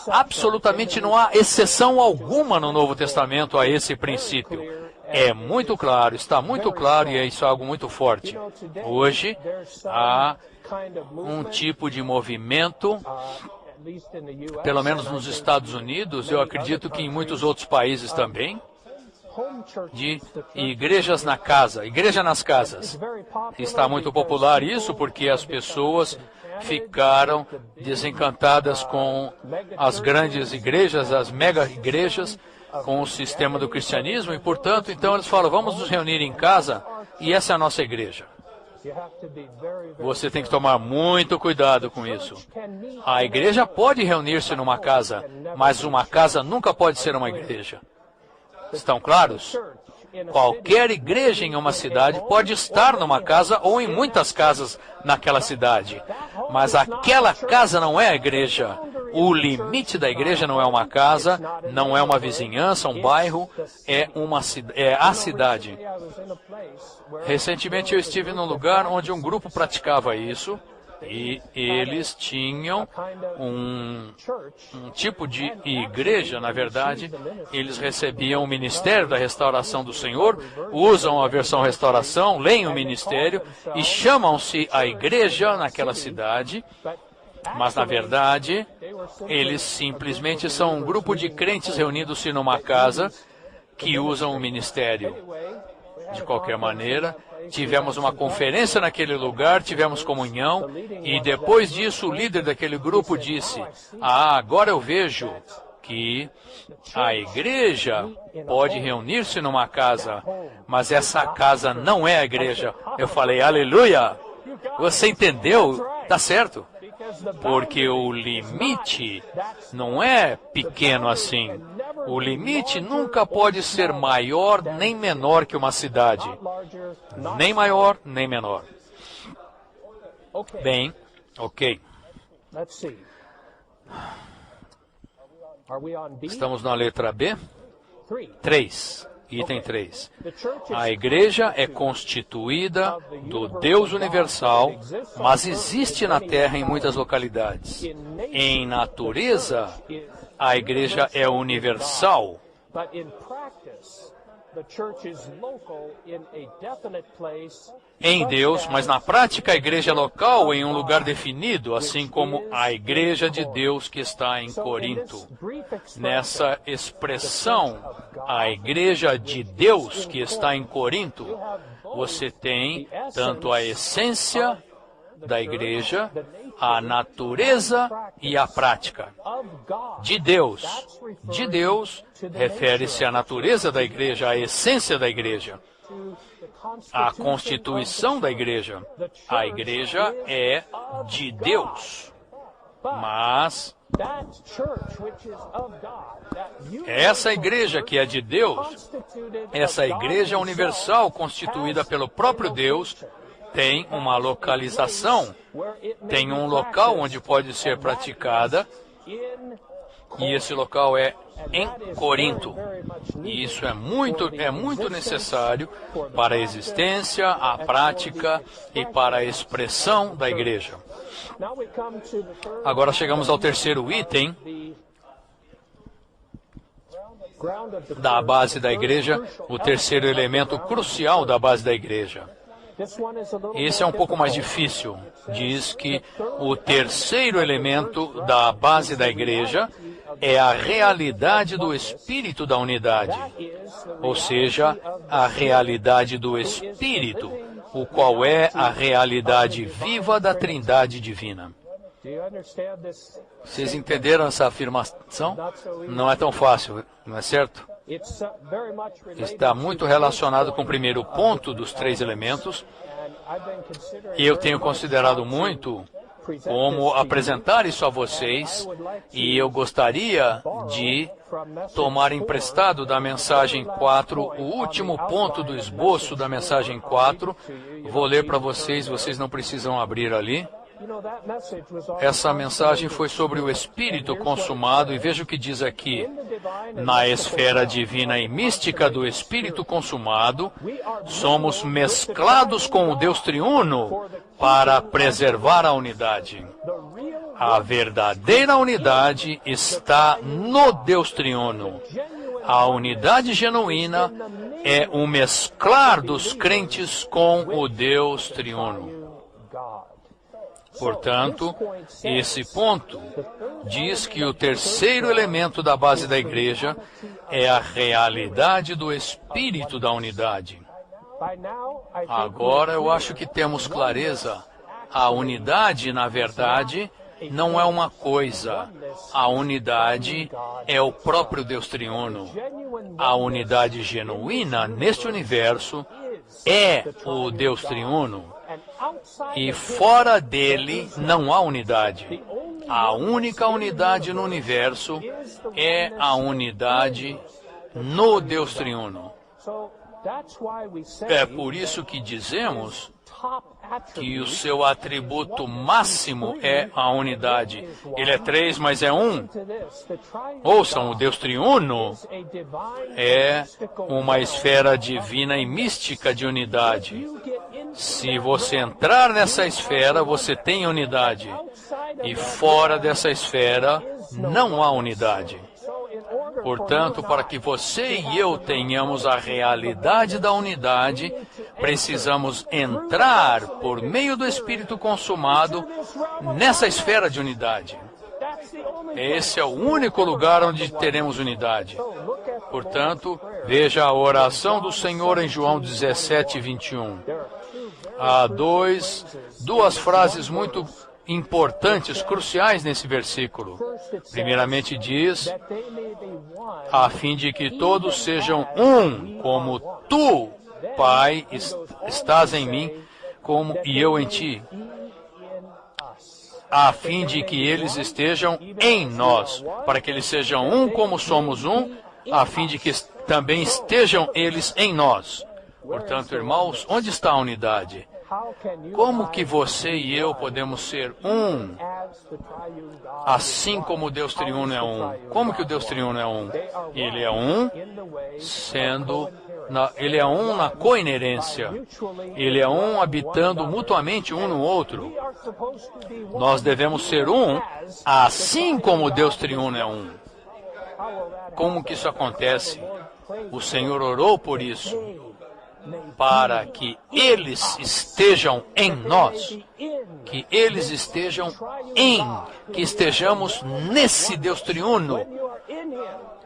A: absolutamente não há exceção alguma no Novo Testamento a esse princípio. É muito claro, está muito claro e isso é algo muito forte. Hoje, há um tipo de movimento, pelo menos nos Estados Unidos, eu acredito que em muitos outros países também, de igrejas na casa, igreja nas casas. Está muito popular isso porque as pessoas ficaram desencantadas com as grandes igrejas, as mega igrejas, com o sistema do cristianismo e, portanto, então eles falam, vamos nos reunir em casa e essa é a nossa igreja. Você tem que tomar muito cuidado com isso. A igreja pode reunir-se numa casa, mas uma casa nunca pode ser uma igreja. Estão claros? Qualquer igreja em uma cidade pode estar numa casa ou em muitas casas naquela cidade, mas aquela casa não é a igreja. O limite da igreja não é uma casa, não é uma vizinhança, um bairro, é a cidade. Recentemente eu estive num lugar onde um grupo praticava isso, e eles tinham um tipo de igreja, na verdade, eles recebiam o ministério da restauração do Senhor, usam a versão restauração, leem o ministério e chamam-se a igreja naquela cidade, mas na verdade, eles simplesmente são um grupo de crentes reunidos-se numa casa que usam o ministério. De qualquer maneira, tivemos uma conferência naquele lugar, tivemos comunhão, e depois disso o líder daquele grupo disse, agora eu vejo que a igreja pode reunir-se numa casa, mas essa casa não é a igreja. Eu falei, aleluia! Você entendeu? Tá certo. Porque o limite não é pequeno assim. O limite nunca pode ser maior nem menor que uma cidade. Nem maior, nem menor. Bem, ok. Estamos na letra B? 3. Item 3. A igreja é constituída do Deus universal, mas existe na terra em muitas localidades. Em natureza, a igreja é universal. Em Deus, mas na prática a igreja é local em um lugar definido, assim como a igreja de Deus que está em Corinto. Nessa expressão, a igreja de Deus que está em Corinto, você tem tanto a essência da igreja, a natureza e a prática. De Deus refere-se à natureza da igreja, à essência da igreja. A constituição da igreja. A igreja é de Deus. Mas essa igreja que é de Deus, essa igreja universal constituída pelo próprio Deus, tem uma localização, tem um local onde pode ser praticada, e esse local é em Corinto. E isso é muito necessário para a existência, a prática e para a expressão da igreja. Agora chegamos ao terceiro item da base da igreja, o terceiro elemento crucial da base da igreja. Esse é um pouco mais difícil. Diz que o terceiro elemento da base da igreja é a realidade do Espírito da unidade, ou seja, a realidade do Espírito, o qual é a realidade viva da Trindade divina. Vocês entenderam essa afirmação? Não é tão fácil, não é certo? Está muito relacionado com o primeiro ponto dos três elementos. E eu tenho considerado muito como apresentar isso a vocês, e eu gostaria de tomar emprestado da mensagem 4, o último ponto do esboço da mensagem 4. Vou ler para vocês, vocês não precisam abrir ali. Essa mensagem foi sobre o Espírito consumado, e veja o que diz aqui. Na esfera divina e mística do Espírito consumado, somos mesclados com o Deus triuno para preservar a unidade. A verdadeira unidade está no Deus triuno. A unidade genuína é o mesclar dos crentes com o Deus triuno. Portanto, esse ponto diz que o terceiro elemento da base da igreja é a realidade do Espírito da unidade. Agora eu acho que temos clareza. A unidade, na verdade, não é uma coisa. A unidade é o próprio Deus triuno. A unidade genuína neste universo é o Deus triuno. E fora dele não há unidade. A única unidade no universo é a unidade no Deus triuno. É por isso que dizemos que o seu atributo máximo é a unidade. Ele é 3, mas é 1. Ouçam, o Deus triuno é uma esfera divina e mística de unidade. Se você entrar nessa esfera, você tem unidade. E fora dessa esfera, não há unidade. Portanto, para que você e eu tenhamos a realidade da unidade, precisamos entrar por meio do Espírito consumado nessa esfera de unidade. Esse é o único lugar onde teremos unidade. Portanto, veja a oração do Senhor em João 17, 21. Há duas frases muito importantes, cruciais nesse versículo. Primeiramente diz, a fim de que todos sejam um, como tu, Pai, estás em mim, como e eu em ti. A fim de que eles estejam em nós, para que eles sejam um como somos um, a fim de que também estejam eles em nós. Portanto, irmãos, onde está a unidade? Como que você e eu podemos ser um, assim como o Deus triuno é um? Como que o Deus triuno é um? Ele é um, ele é um na coinerência. Ele é um habitando mutuamente um no outro. Nós devemos ser um, assim como o Deus triuno é um. Como que isso acontece? O Senhor orou por isso, para que eles estejam em nós, que eles estejam que estejamos nesse Deus triuno.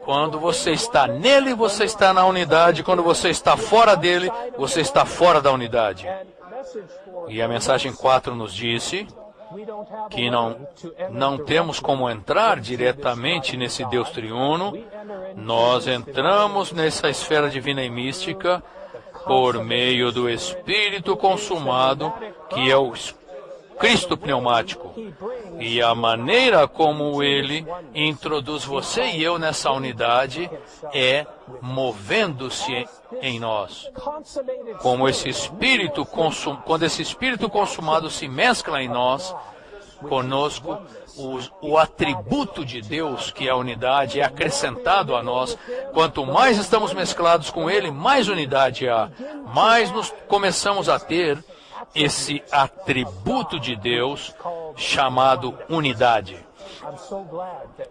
A: Quando você está nele, você está na unidade. Quando você está fora dele, você está fora da unidade. E a mensagem 4 nos disse que não temos como entrar diretamente nesse Deus triuno. Nós entramos nessa esfera divina e mística por meio do Espírito consumado, que é o Cristo pneumático. E a maneira como ele introduz você e eu nessa unidade é movendo-se em nós. Como esse Espírito quando esse Espírito consumado se mescla em nós, conosco, o atributo de Deus, que é a unidade, é acrescentado a nós. Quanto mais estamos mesclados com Ele, mais unidade há. Mais nos começamos a ter esse atributo de Deus chamado unidade.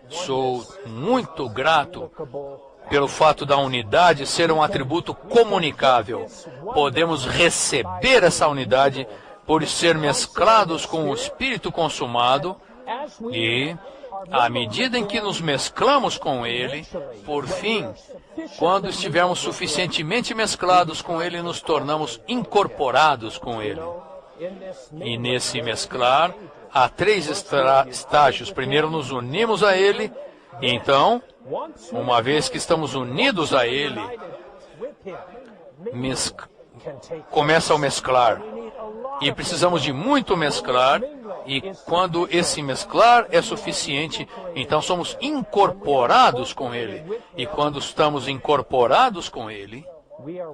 A: Sou muito grato pelo fato da unidade ser um atributo comunicável. Podemos receber essa unidade por ser mesclados com o Espírito consumado, e, à medida em que nos mesclamos com Ele, por fim, quando estivermos suficientemente mesclados com Ele, nos tornamos incorporados com Ele. E nesse mesclar, há 3 estágios. Primeiro, nos unimos a Ele, e então, uma vez que estamos unidos a Ele, começa o mesclar. E precisamos de muito mesclar, e quando esse mesclar é suficiente, então somos incorporados com Ele. E quando estamos incorporados com Ele,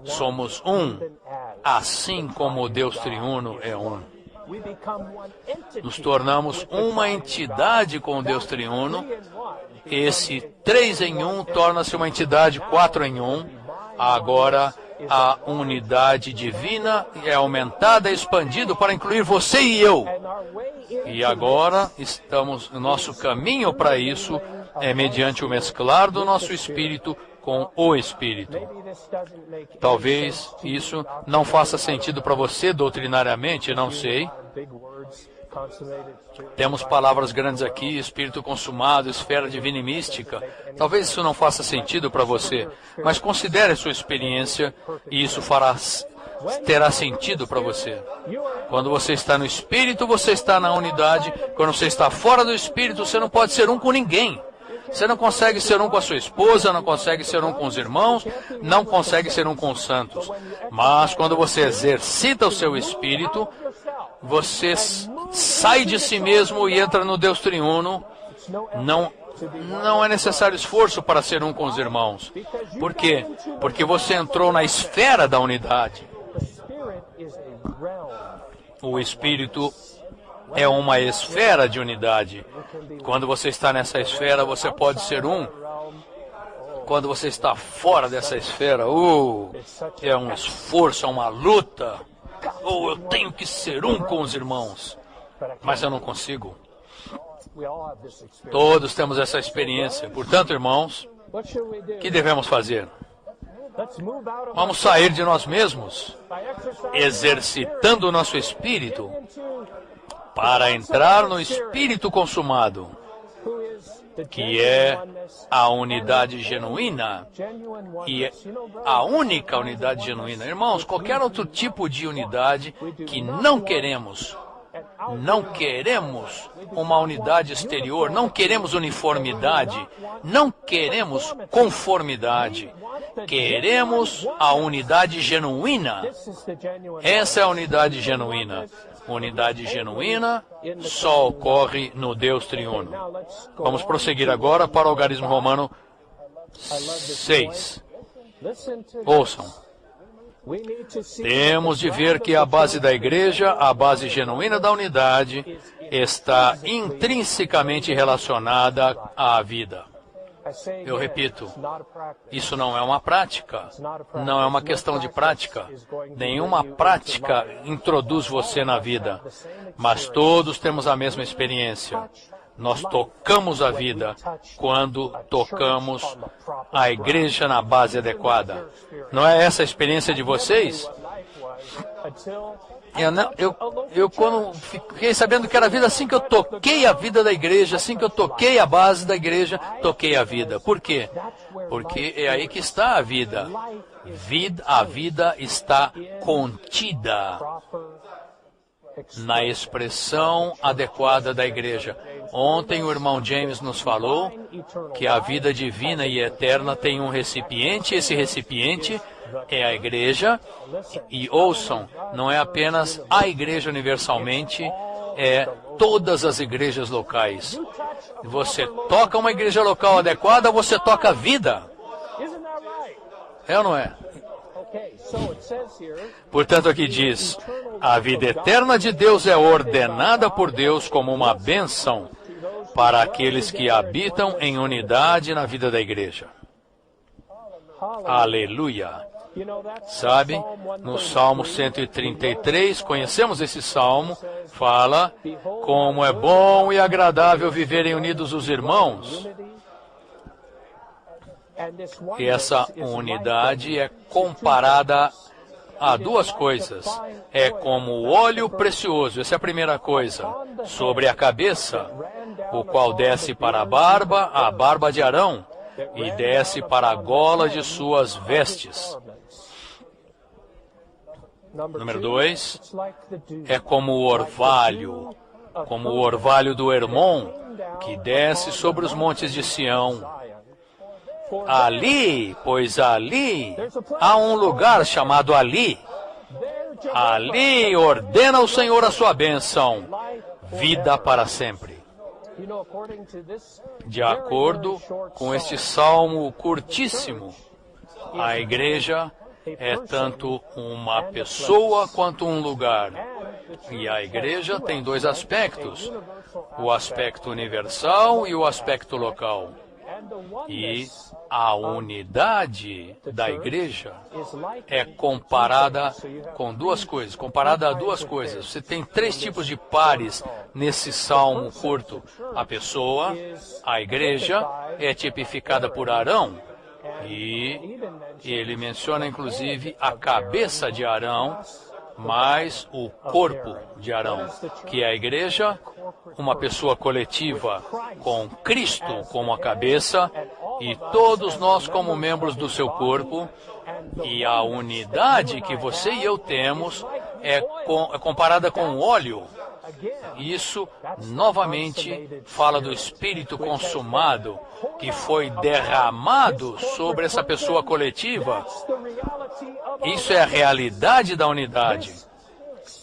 A: somos um, assim como o Deus triuno é um. Nos tornamos uma entidade com o Deus triuno. Esse 3 em 1 torna-se uma entidade 4 em 1. Agora, a unidade divina é aumentada e expandida para incluir você e eu. E agora o nosso caminho para isso é mediante o mesclar do nosso espírito com o Espírito. Talvez isso não faça sentido para você doutrinariamente, não sei. Temos palavras grandes aqui, Espírito consumado, esfera divina e mística. Talvez isso não faça sentido para você, mas considere sua experiência e isso fará terá sentido para você. Quando você está no Espírito, você está na unidade. Quando você está fora do Espírito, você não pode ser um com ninguém. Você não consegue ser um com a sua esposa, não consegue ser um com os irmãos, não consegue ser um com os santos. Mas quando você exercita o seu Espírito, você sai de si mesmo e entra no Deus triuno. Não é necessário esforço para ser um com os irmãos. Por quê? Porque você entrou na esfera da unidade. O Espírito é uma esfera de unidade. Quando você está nessa esfera, você pode ser um. Quando você está fora dessa esfera, é um esforço, é uma luta. Eu tenho que ser um com os irmãos, mas eu não consigo. Todos temos essa experiência. Portanto, irmãos, o que devemos fazer? Vamos sair de nós mesmos, exercitando o nosso espírito, para entrar no espírito consumado, que é a unidade genuína, e é a única unidade genuína. Irmãos, qualquer outro tipo de unidade que não queremos uma unidade exterior, não queremos uniformidade, não queremos conformidade. Queremos a unidade genuína. Essa é a unidade genuína. Unidade genuína só ocorre no Deus triuno. Vamos prosseguir agora para o algarismo romano 6. Ouçam. Temos de ver que a base da igreja, a base genuína da unidade, está intrinsecamente relacionada à vida. Eu repito, isso não é uma prática, não é uma questão de prática. Nenhuma prática introduz você na vida, mas todos temos a mesma experiência. Nós tocamos a vida quando tocamos a igreja na base adequada. Não é essa a experiência de vocês? Eu quando fiquei sabendo que era vida, assim que eu toquei a vida da igreja, assim que eu toquei a base da igreja, toquei a vida. Por quê? Porque é aí que está a vida. A vida está contida na expressão adequada da igreja. Ontem o irmão James nos falou que a vida divina e eterna tem um recipiente, esse recipiente é a igreja, e ouçam, não é apenas a igreja universalmente, é todas as igrejas locais. Você toca uma igreja local adequada, você toca a vida. É ou não é? Portanto, aqui diz, a vida eterna de Deus é ordenada por Deus como uma bênção para aqueles que habitam em unidade na vida da igreja. Aleluia! Sabe, no Salmo 133, conhecemos esse Salmo, fala, como é bom e agradável viverem unidos os irmãos. E essa unidade é comparada a duas coisas. É como o óleo precioso, essa é a primeira coisa, sobre a cabeça, o qual desce para a barba de Arão, e desce para a gola de suas vestes. Número 2, é como o orvalho do Hermon, que desce sobre os montes de Sião. Ali há um lugar chamado Ali. Ali ordena o Senhor a sua bênção, vida para sempre. De acordo com este salmo curtíssimo, a igreja é tanto uma pessoa quanto um lugar. E a igreja tem dois aspectos, o aspecto universal e o aspecto local. E a unidade da igreja é comparada com duas coisas, comparada a duas coisas. Você tem três tipos de pares nesse salmo curto. A pessoa, a igreja, é tipificada por Arão. E ele menciona, inclusive, a cabeça de Arão, mais o corpo de Arão, que é a igreja, uma pessoa coletiva com Cristo como a cabeça e todos nós como membros do seu corpo, e a unidade que você e eu temos é comparada com o óleo. Isso, novamente, fala do Espírito consumado que foi derramado sobre essa pessoa coletiva. Isso é a realidade da unidade.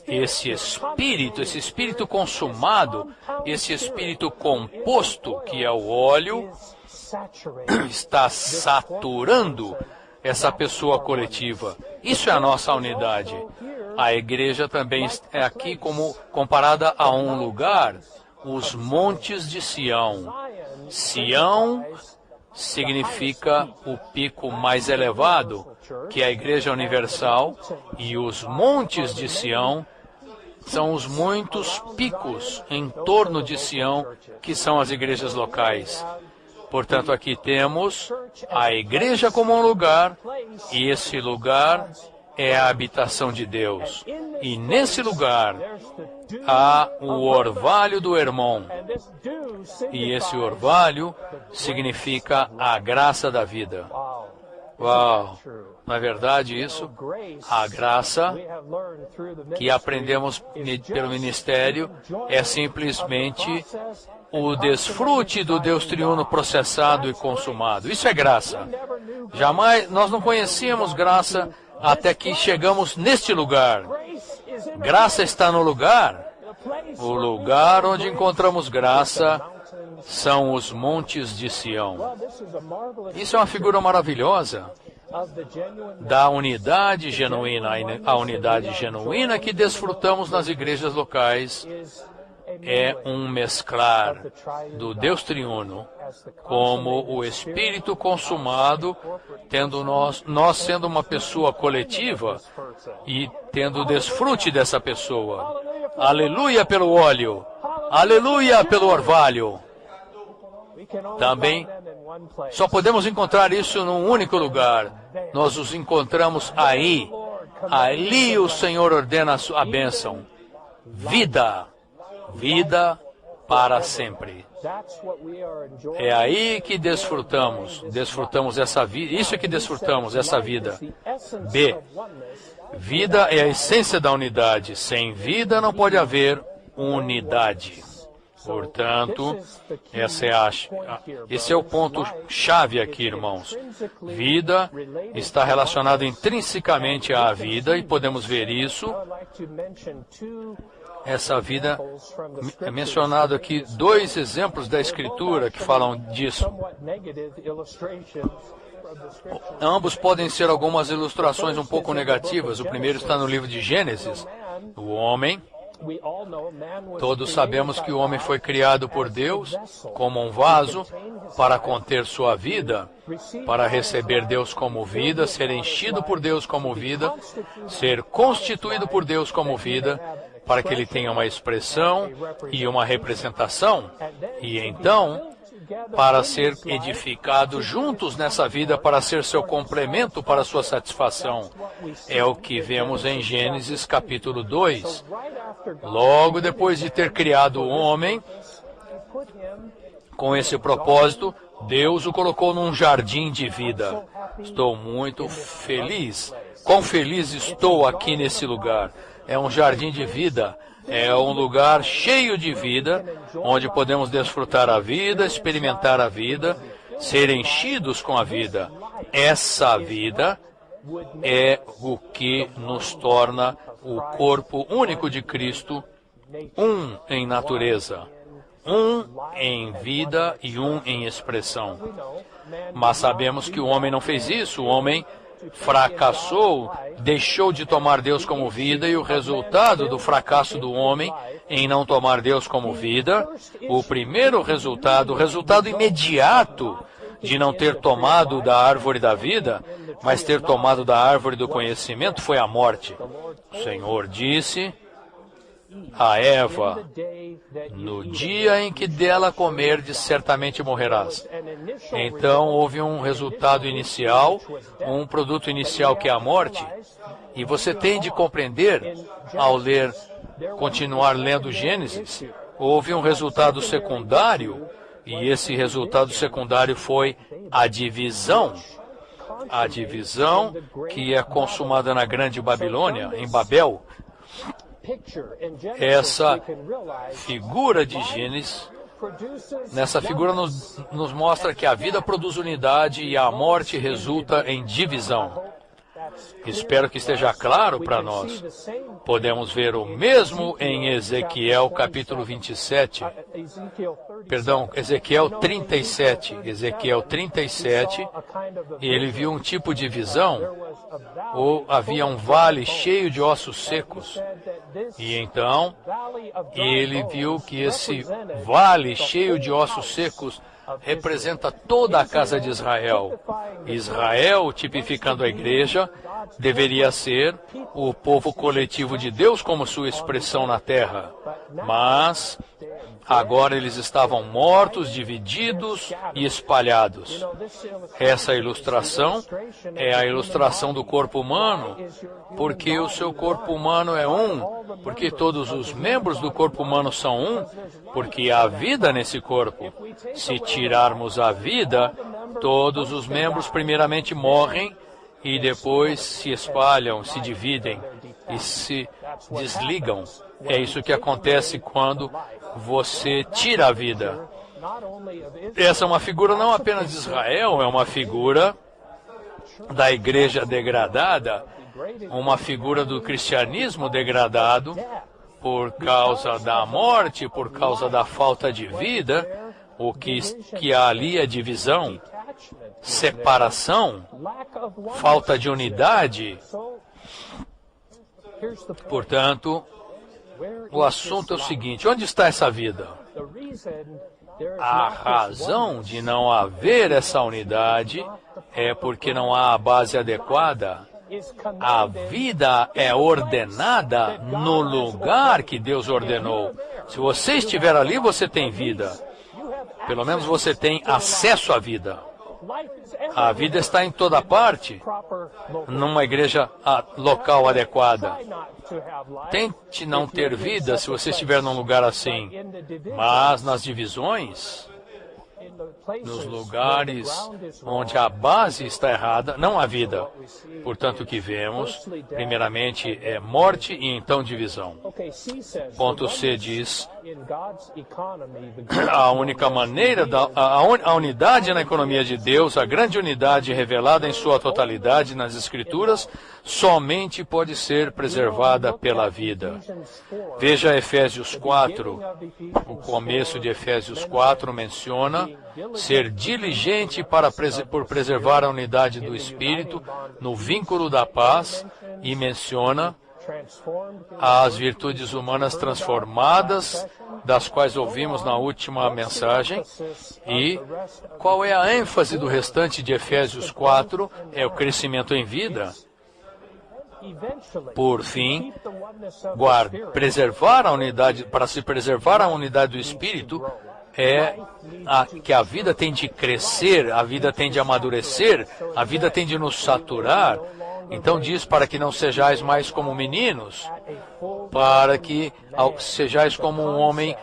A: Esse Espírito consumado, esse Espírito composto, que é o óleo, está saturando essa pessoa coletiva. Isso é a nossa unidade. A igreja também é aqui como comparada a um lugar, os montes de Sião. Sião significa o pico mais elevado, que é a Igreja Universal, e os montes de Sião são os muitos picos em torno de Sião, que são as igrejas locais. Portanto, aqui temos a igreja como um lugar, e esse lugar é a habitação de Deus. E nesse lugar há o orvalho do Hermon. E esse orvalho significa a graça da vida. Uau! Não é verdade isso? A graça que aprendemos pelo ministério é simplesmente o desfrute do Deus triuno processado e consumado. Isso é graça. Jamais, nós não conhecíamos graça até que chegamos neste lugar. Graça está no lugar. O lugar onde encontramos graça são os montes de Sião. Isso é uma figura maravilhosa da unidade genuína. A unidade genuína que desfrutamos nas igrejas locais é um mesclar do Deus triuno como o Espírito consumado, tendo nós sendo uma pessoa coletiva e tendo o desfrute dessa pessoa. Aleluia pelo óleo, aleluia pelo orvalho. Também só podemos encontrar isso num único lugar. Nós os encontramos aí. Ali o Senhor ordena a bênção. Vida. Vida para sempre. É aí que desfrutamos essa vida. Isso é que desfrutamos, essa vida. B. Vida é a essência da unidade. Sem vida não pode haver unidade. Portanto, esse é o ponto-chave aqui, irmãos. Vida está relacionada intrinsecamente à vida, e podemos ver isso. Essa vida, é mencionado aqui 2 exemplos da Escritura que falam disso. Ambos podem ser algumas ilustrações um pouco negativas. O primeiro está no livro de Gênesis. O homem, todos sabemos que o homem foi criado por Deus como um vaso para conter sua vida, para receber Deus como vida, ser enchido por Deus como vida, ser constituído por Deus como vida, para que ele tenha uma expressão e uma representação, e então para ser edificado juntos nessa vida, para ser seu complemento para sua satisfação. É o que vemos em Gênesis capítulo 2. Logo depois de ter criado o homem, com esse propósito, Deus o colocou num jardim de vida. Estou muito feliz. Quão feliz estou aqui nesse lugar. É um jardim de vida. É um lugar cheio de vida, onde podemos desfrutar a vida, experimentar a vida, ser enchidos com a vida. Essa vida é o que nos torna o corpo único de Cristo, um em natureza, um em vida e um em expressão. Mas sabemos que o homem não fez isso. O homem fracassou, deixou de tomar Deus como vida, e o resultado do fracasso do homem em não tomar Deus como vida, o primeiro resultado, o resultado imediato de não ter tomado da árvore da vida, mas ter tomado da árvore do conhecimento, foi a morte. O Senhor disse a Eva: no dia em que dela comerdes, certamente morrerás. Então houve um resultado inicial, um produto inicial, que é a morte. E você tem de compreender, ao continuar lendo Gênesis, houve um resultado secundário, E esse resultado secundário foi a divisão. A divisão que é consumada na Grande Babilônia, em Babel. Essa figura de Gênesis, nessa figura nos mostra que a vida produz unidade e a morte resulta em divisão. Espero que esteja claro para nós. Podemos ver o mesmo em Ezequiel capítulo 27. Perdão, Ezequiel 37. Ezequiel 37, ele viu um tipo de visão, ou havia um vale cheio de ossos secos. E então, ele viu que esse vale cheio de ossos secos representa toda a casa de Israel. Israel, tipificando a igreja, deveria ser o povo coletivo de Deus como sua expressão na terra. Mas agora eles estavam mortos, divididos e espalhados. Essa ilustração é a ilustração do corpo humano, porque o seu corpo humano é um, porque todos os membros do corpo humano são um, porque há vida nesse corpo. Se tirarmos a vida, todos os membros primeiramente morrem e depois se espalham, se dividem e se desligam. É isso que acontece quando você tira a vida. Essa é uma figura não apenas de Israel, é uma figura da igreja degradada, uma figura do cristianismo degradado por causa da morte, por causa da falta de vida. O que há ali é divisão, separação, falta de unidade. Portanto, o assunto é o seguinte: onde está essa vida? A razão de não haver essa unidade é porque não há a base adequada. A vida é ordenada no lugar que Deus ordenou. Se você estiver ali, você tem vida. Pelo menos você tem acesso à vida. A vida está em toda parte, numa igreja local adequada. Tente não ter vida se você estiver num lugar assim, mas nas divisões, nos lugares onde a base está errada, não há vida. Portanto, o que vemos, primeiramente, é morte e então divisão. Ponto C diz: a única maneira, a unidade na economia de Deus, a grande unidade revelada em sua totalidade nas Escrituras, somente pode ser preservada pela vida. Veja Efésios 4. O começo de Efésios 4 menciona ser diligente por preservar a unidade do Espírito no vínculo da paz, e menciona as virtudes humanas transformadas, das quais ouvimos na última mensagem. E qual é a ênfase do restante de Efésios 4? É o crescimento em vida. Por fim, preservar a unidade, para se preservar a unidade do Espírito, que a vida tem de crescer, a vida tem de amadurecer, a vida tem de nos saturar. Então diz: para que não sejais mais como meninos, para que sejais como um homem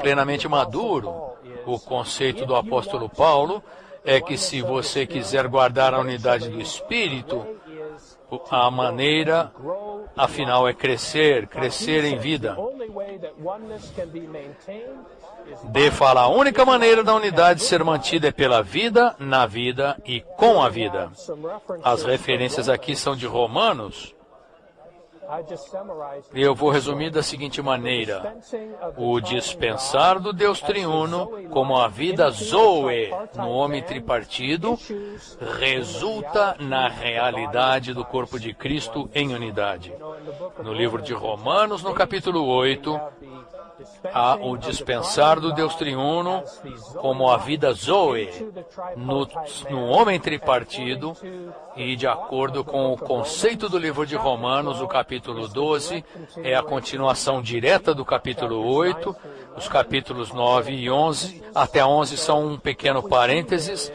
A: plenamente maduro. O conceito do apóstolo Paulo é que se você quiser guardar a unidade do Espírito, a maneira, afinal, é crescer em vida. D fala: a única maneira da unidade ser mantida é pela vida, na vida e com a vida. As referências aqui são de Romanos. E eu vou resumir da seguinte maneira: o dispensar do Deus triuno, como a vida Zoe no homem tripartido, resulta na realidade do corpo de Cristo em unidade. No livro de Romanos, no capítulo 8, há o dispensar do Deus triuno como a vida Zoe no homem tripartido, e de acordo com o conceito do livro de Romanos, o capítulo 12 é a continuação direta do capítulo 8, os capítulos 9 e 11, até 11 são um pequeno parênteses,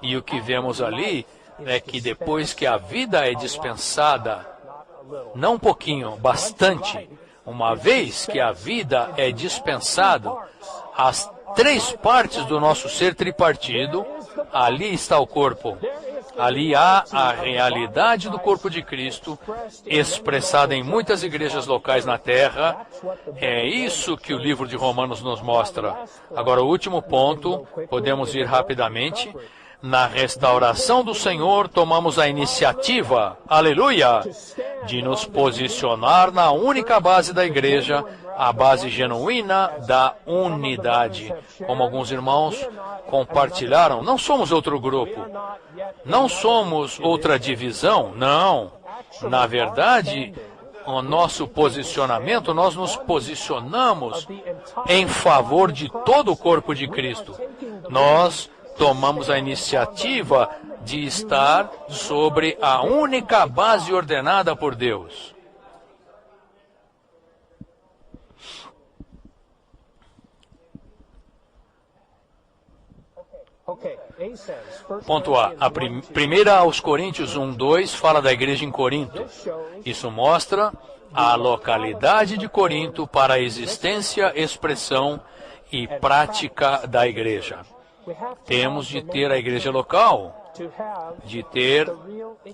A: e o que vemos ali é que depois que a vida é dispensada, não um pouquinho, bastante, uma vez que a vida é dispensada, três partes do nosso ser tripartido, ali está o corpo. Ali há a realidade do corpo de Cristo, expressada em muitas igrejas locais na terra. É isso que o livro de Romanos nos mostra. Agora, o último ponto, podemos ir rapidamente. Na restauração do Senhor, tomamos a iniciativa, aleluia, de nos posicionar na única base da igreja, a base genuína da unidade. Como alguns irmãos compartilharam, não somos outro grupo, não somos outra divisão, não. Na verdade, o nosso posicionamento, nós nos posicionamos em favor de todo o corpo de Cristo. Nós tomamos a iniciativa de estar sobre a única base ordenada por Deus. Ponto A. A primeira aos Coríntios 1:2 fala da igreja em Corinto. Isso mostra a localidade de Corinto para a existência, expressão e prática da igreja. Temos de ter a igreja local, de ter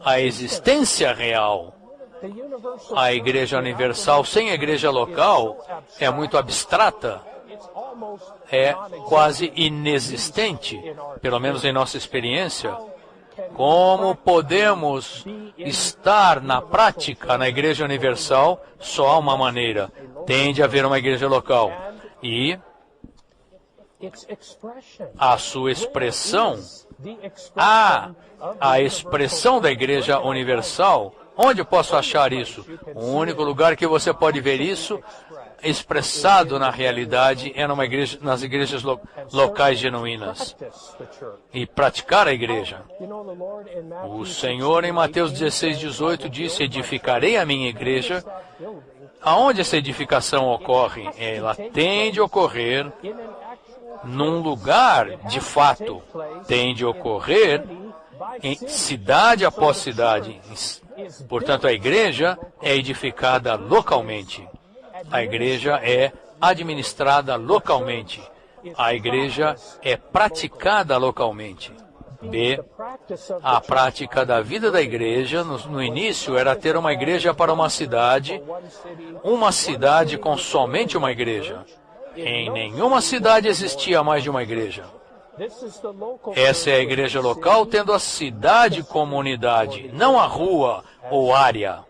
A: a existência real. A igreja universal sem a igreja local é muito abstrata, é quase inexistente, pelo menos em nossa experiência. Como podemos estar na prática na igreja universal? Só há uma maneira: tem de haver uma igreja local. E a sua expressão, a expressão da igreja universal. Onde eu posso achar isso? O único lugar que você pode ver isso expressado na realidade é nas igrejas locais genuínas. E praticar a igreja. O Senhor em Mateus 16:18 disse: edificarei a minha igreja. Aonde essa edificação ocorre? Ela tem de ocorrer num lugar de fato, tem de ocorrer em cidade após cidade. Portanto, a igreja é edificada localmente. A igreja é administrada localmente. A igreja é praticada localmente. B. A prática da vida da igreja, no início, era ter uma igreja para uma cidade com somente uma igreja. Em nenhuma cidade existia mais de uma igreja. Essa é a igreja local, tendo a cidade como unidade, não a rua ou área.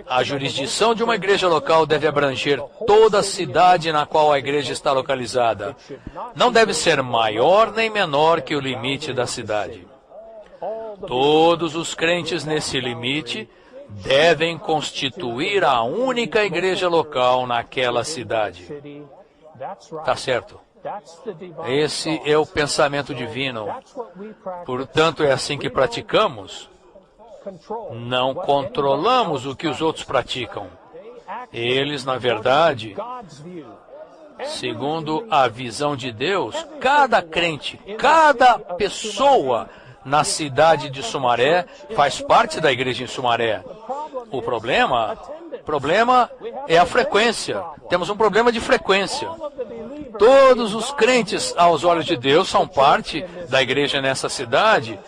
A: A jurisdição de uma igreja local deve abranger toda a cidade na qual a igreja está localizada. Não deve ser maior nem menor que o limite da cidade. Todos os crentes nesse limite devem constituir a única igreja local naquela cidade. Tá certo? Esse é o pensamento divino. Portanto, é assim que praticamos. Não controlamos o que os outros praticam. Eles, na verdade, segundo a visão de Deus, cada crente, cada pessoa na cidade de Sumaré faz parte da igreja em Sumaré. O problema é a frequência. Temos um problema de frequência. Todos os crentes, aos olhos de Deus, são parte da igreja nessa cidade,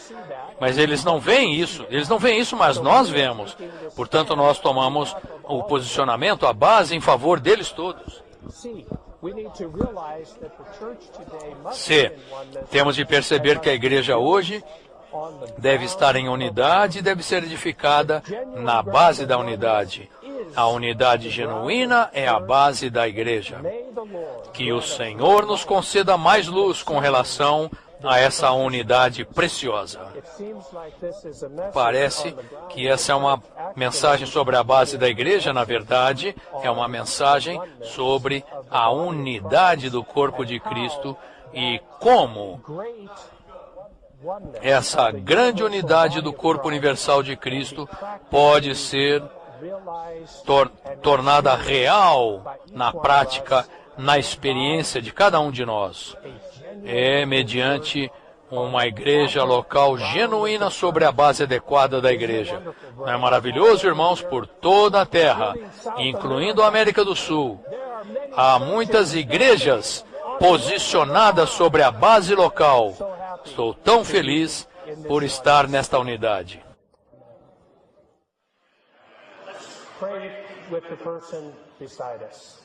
A: mas eles não veem isso. Eles não veem isso, mas nós vemos. Portanto, nós tomamos o posicionamento, a base, em favor deles todos. C. Temos de perceber que a igreja hoje deve estar em unidade e deve ser edificada na base da unidade. A unidade genuína é a base da igreja. Que o Senhor nos conceda mais luz com relação a essa unidade preciosa. Parece que essa é uma mensagem sobre a base da igreja, na verdade, é uma mensagem sobre a unidade do corpo de Cristo e como essa grande unidade do corpo universal de Cristo pode ser tornada real na prática, na experiência de cada um de nós. É mediante uma igreja local genuína sobre a base adequada da igreja. Não é maravilhoso, irmãos? Por toda a terra, incluindo a América do Sul, há muitas igrejas posicionada sobre a base local. Estou tão feliz por estar nesta unidade.
B: Pray with the person beside us.